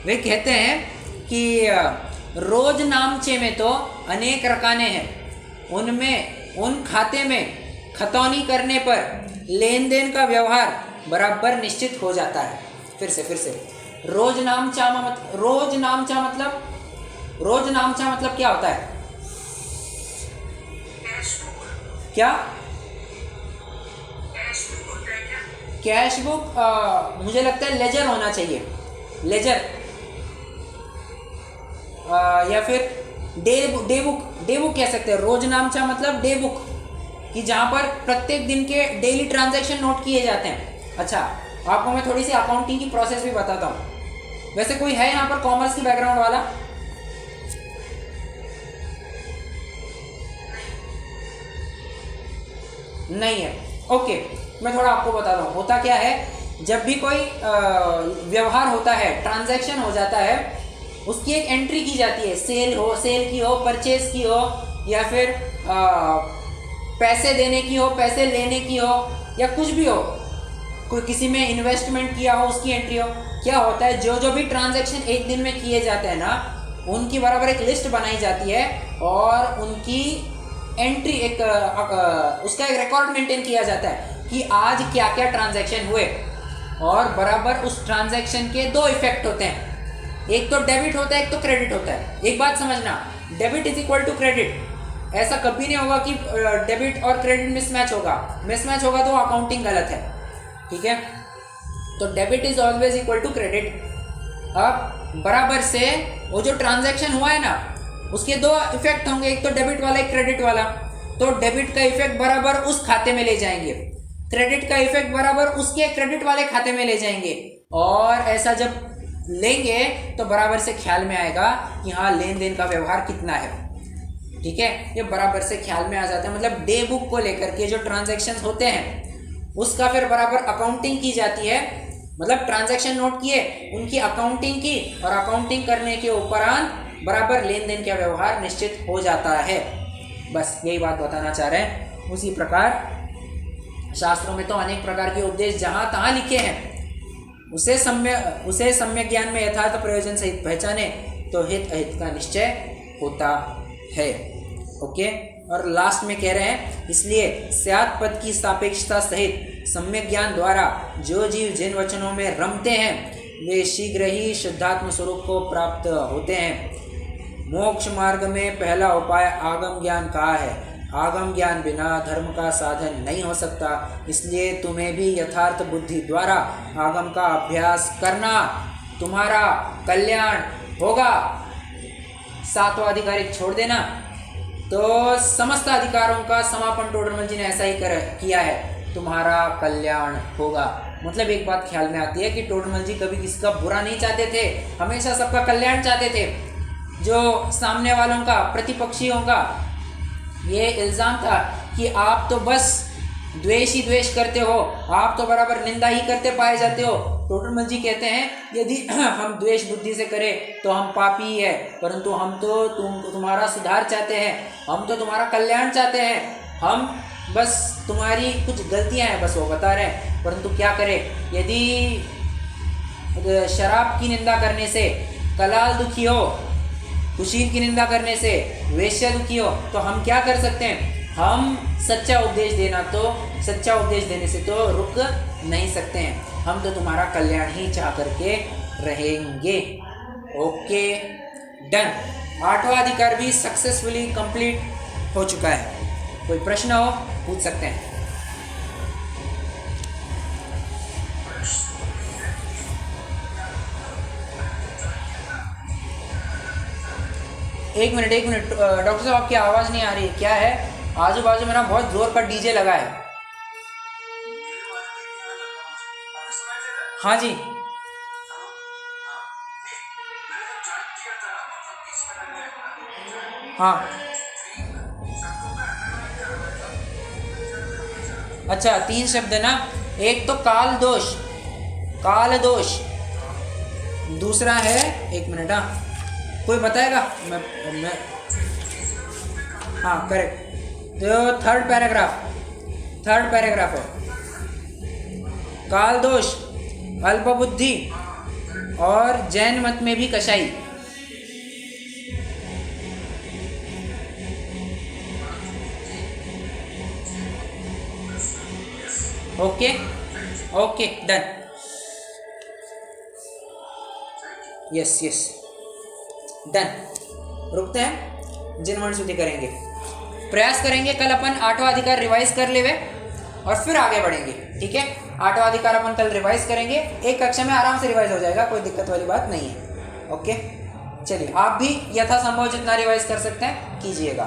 वे कहते हैं कि रोज नामचे में तो अनेक रकाने हैं, उनमें उन खाते में खतौनी करने पर लेन देन का व्यवहार बराबर निश्चित हो जाता है। फिर से रोज नामचा मतलब क्या होता है? क्या कैश बुक? मुझे लगता है लेजर होना चाहिए, लेजर या फिर डे बुक कह सकते हैं। रोज नामचा मतलब डे बुक, कि जहाँ पर प्रत्येक दिन के डेली ट्रांजैक्शन नोट किए जाते हैं। अच्छा, आपको मैं थोड़ी सी अकाउंटिंग की प्रोसेस भी बताता हूँ। वैसे कोई है यहाँ पर कॉमर्स की बैकग्राउंड वाला? नहीं है, ओके, मैं थोड़ा आपको बताता हूँ। होता क्या है, जब भी कोई व्यवहार होता है, ट्रांजैक्शन हो जाता है, उसकी एक एंट्री की जाती है। सेल की हो, परचेज की हो, या फिर पैसे देने की हो, पैसे लेने की हो, या कुछ भी हो, कोई किसी में इन्वेस्टमेंट किया हो उसकी एंट्री हो। क्या होता है, जो भी ट्रांजैक्शन एक दिन में किए जाते हैं ना, उनकी बराबर एक लिस्ट बनाई जाती है और उनकी एंट्री उसका एक रिकॉर्ड मेंटेन किया जाता है कि आज क्या क्या ट्रांजैक्शन हुए। और बराबर उस ट्रांजैक्शन के दो इफेक्ट होते हैं, एक तो डेबिट होता है, एक तो क्रेडिट होता है। एक बात समझना, debit is equal to credit. ऐसा कभी नहीं होगा कि डेबिट और क्रेडिट मिसमैच होगा तो अकाउंटिंग गलत है, ठीक है। तो debit is always equal to credit. अब बराबर से वो जो ट्रांजैक्शन हुआ है ना, उसके दो इफेक्ट होंगे, एक तो डेबिट वाला, एक क्रेडिट वाला। तो डेबिट का इफेक्ट बराबर उस खाते में ले जाएंगे, क्रेडिट का इफेक्ट बराबर उसके क्रेडिट वाले खाते में ले जाएंगे। और ऐसा जब लेंगे तो बराबर से ख्याल में आएगा कि हाँ, लेन देन का व्यवहार कितना है, ठीक है। ये बराबर से ख्याल में आ जाता है। मतलब डे बुक को लेकर के जो ट्रांजैक्शंस होते हैं उसका फिर बराबर अकाउंटिंग की जाती है। मतलब ट्रांजैक्शन नोट किए, उनकी अकाउंटिंग की, और अकाउंटिंग करने के उपरांत बराबर लेन देन का व्यवहार निश्चित हो जाता है। बस यही बात बताना चाह रहे हैं। उसी प्रकार शास्त्रों में तो अनेक प्रकार के उपदेश जहाँ तहाँ लिखे हैं, उसे सम्यक ज्ञान में यथार्थ प्रयोजन सहित पहचाने तो हित अहित का निश्चय होता है। ओके, और लास्ट में कह रहे हैं, इसलिए स्यात् पद की सापेक्षता सहित सम्यक ज्ञान द्वारा जो जीव जिन वचनों में रमते हैं वे शीघ्र ही शुद्धात्म स्वरूप को प्राप्त होते हैं। मोक्ष मार्ग में पहला उपाय आगम ज्ञान का है। आगम ज्ञान बिना धर्म का साधन नहीं हो सकता, इसलिए तुम्हें भी यथार्थ बुद्धि द्वारा आगम का अभ्यास करना, तुम्हारा कल्याण होगा। सातवां अधिकारिक छोड़ देना, तो समस्त अधिकारों का समापन टोडरमल जी ने ऐसा ही किया है, तुम्हारा कल्याण होगा। मतलब एक बात ख्याल में आती है कि टोडरमल जी कभी किसी का बुरा नहीं चाहते थे, हमेशा सबका कल्याण चाहते थे। जो सामने वालों का, प्रतिपक्षियों का ये इल्ज़ाम था कि आप तो बस द्वेष ही द्वेष करते हो, आप तो बराबर निंदा ही करते पाए जाते हो। टोडरमल जी कहते हैं, यदि हम द्वेष बुद्धि से करें तो हम पापी ही है, परंतु हम तो तुम्हारा सुधार चाहते हैं, हम तो तुम्हारा कल्याण चाहते हैं। हम बस तुम्हारी कुछ गलतियां हैं बस वो बता रहे हैं, परंतु क्या करें। यदि शराब की निंदा करने से कलाल दुखी हो, कुशील की निंदा करने से वेश्या दुखी हो, तो हम क्या कर सकते हैं। हम सच्चा उपदेश देने से तो रुक नहीं सकते हैं। हम तो तुम्हारा कल्याण ही चाह करके रहेंगे। Okay, done. 8वां अधिकार भी सक्सेसफुली कंप्लीट हो चुका है। कोई प्रश्न हो पूछ सकते हैं। एक मिनट डॉक्टर साहब, आपकी आवाज़ नहीं आ रही, क्या है? आजू बाजू मेरा बहुत जोर का डीजे लगा है। हाँ जी, हाँ, अच्छा 3 शब्द है ना। एक तो काल दोष, दूसरा है, एक मिनट, हाँ कोई बताएगा? मैं हाँ करेक्ट। तो थर्ड पैराग्राफ है, काल दोष, अल्पबुद्धि और जैन मत में भी कशाई। Okay okay done. Yes yes done. रुकते हैं, जिन श्रुति करेंगे, प्रयास करेंगे कल अपन 8वां अधिकार रिवाइज कर लेवे और फिर आगे बढ़ेंगे। ठीक है, 8वां अधिकार अपन कल रिवाइज करेंगे, एक कक्षा में आराम से रिवाइज हो जाएगा, कोई दिक्कत वाली बात नहीं है। ओके चलिए, आप भी यथासंभव जितना रिवाइज कर सकते हैं कीजिएगा।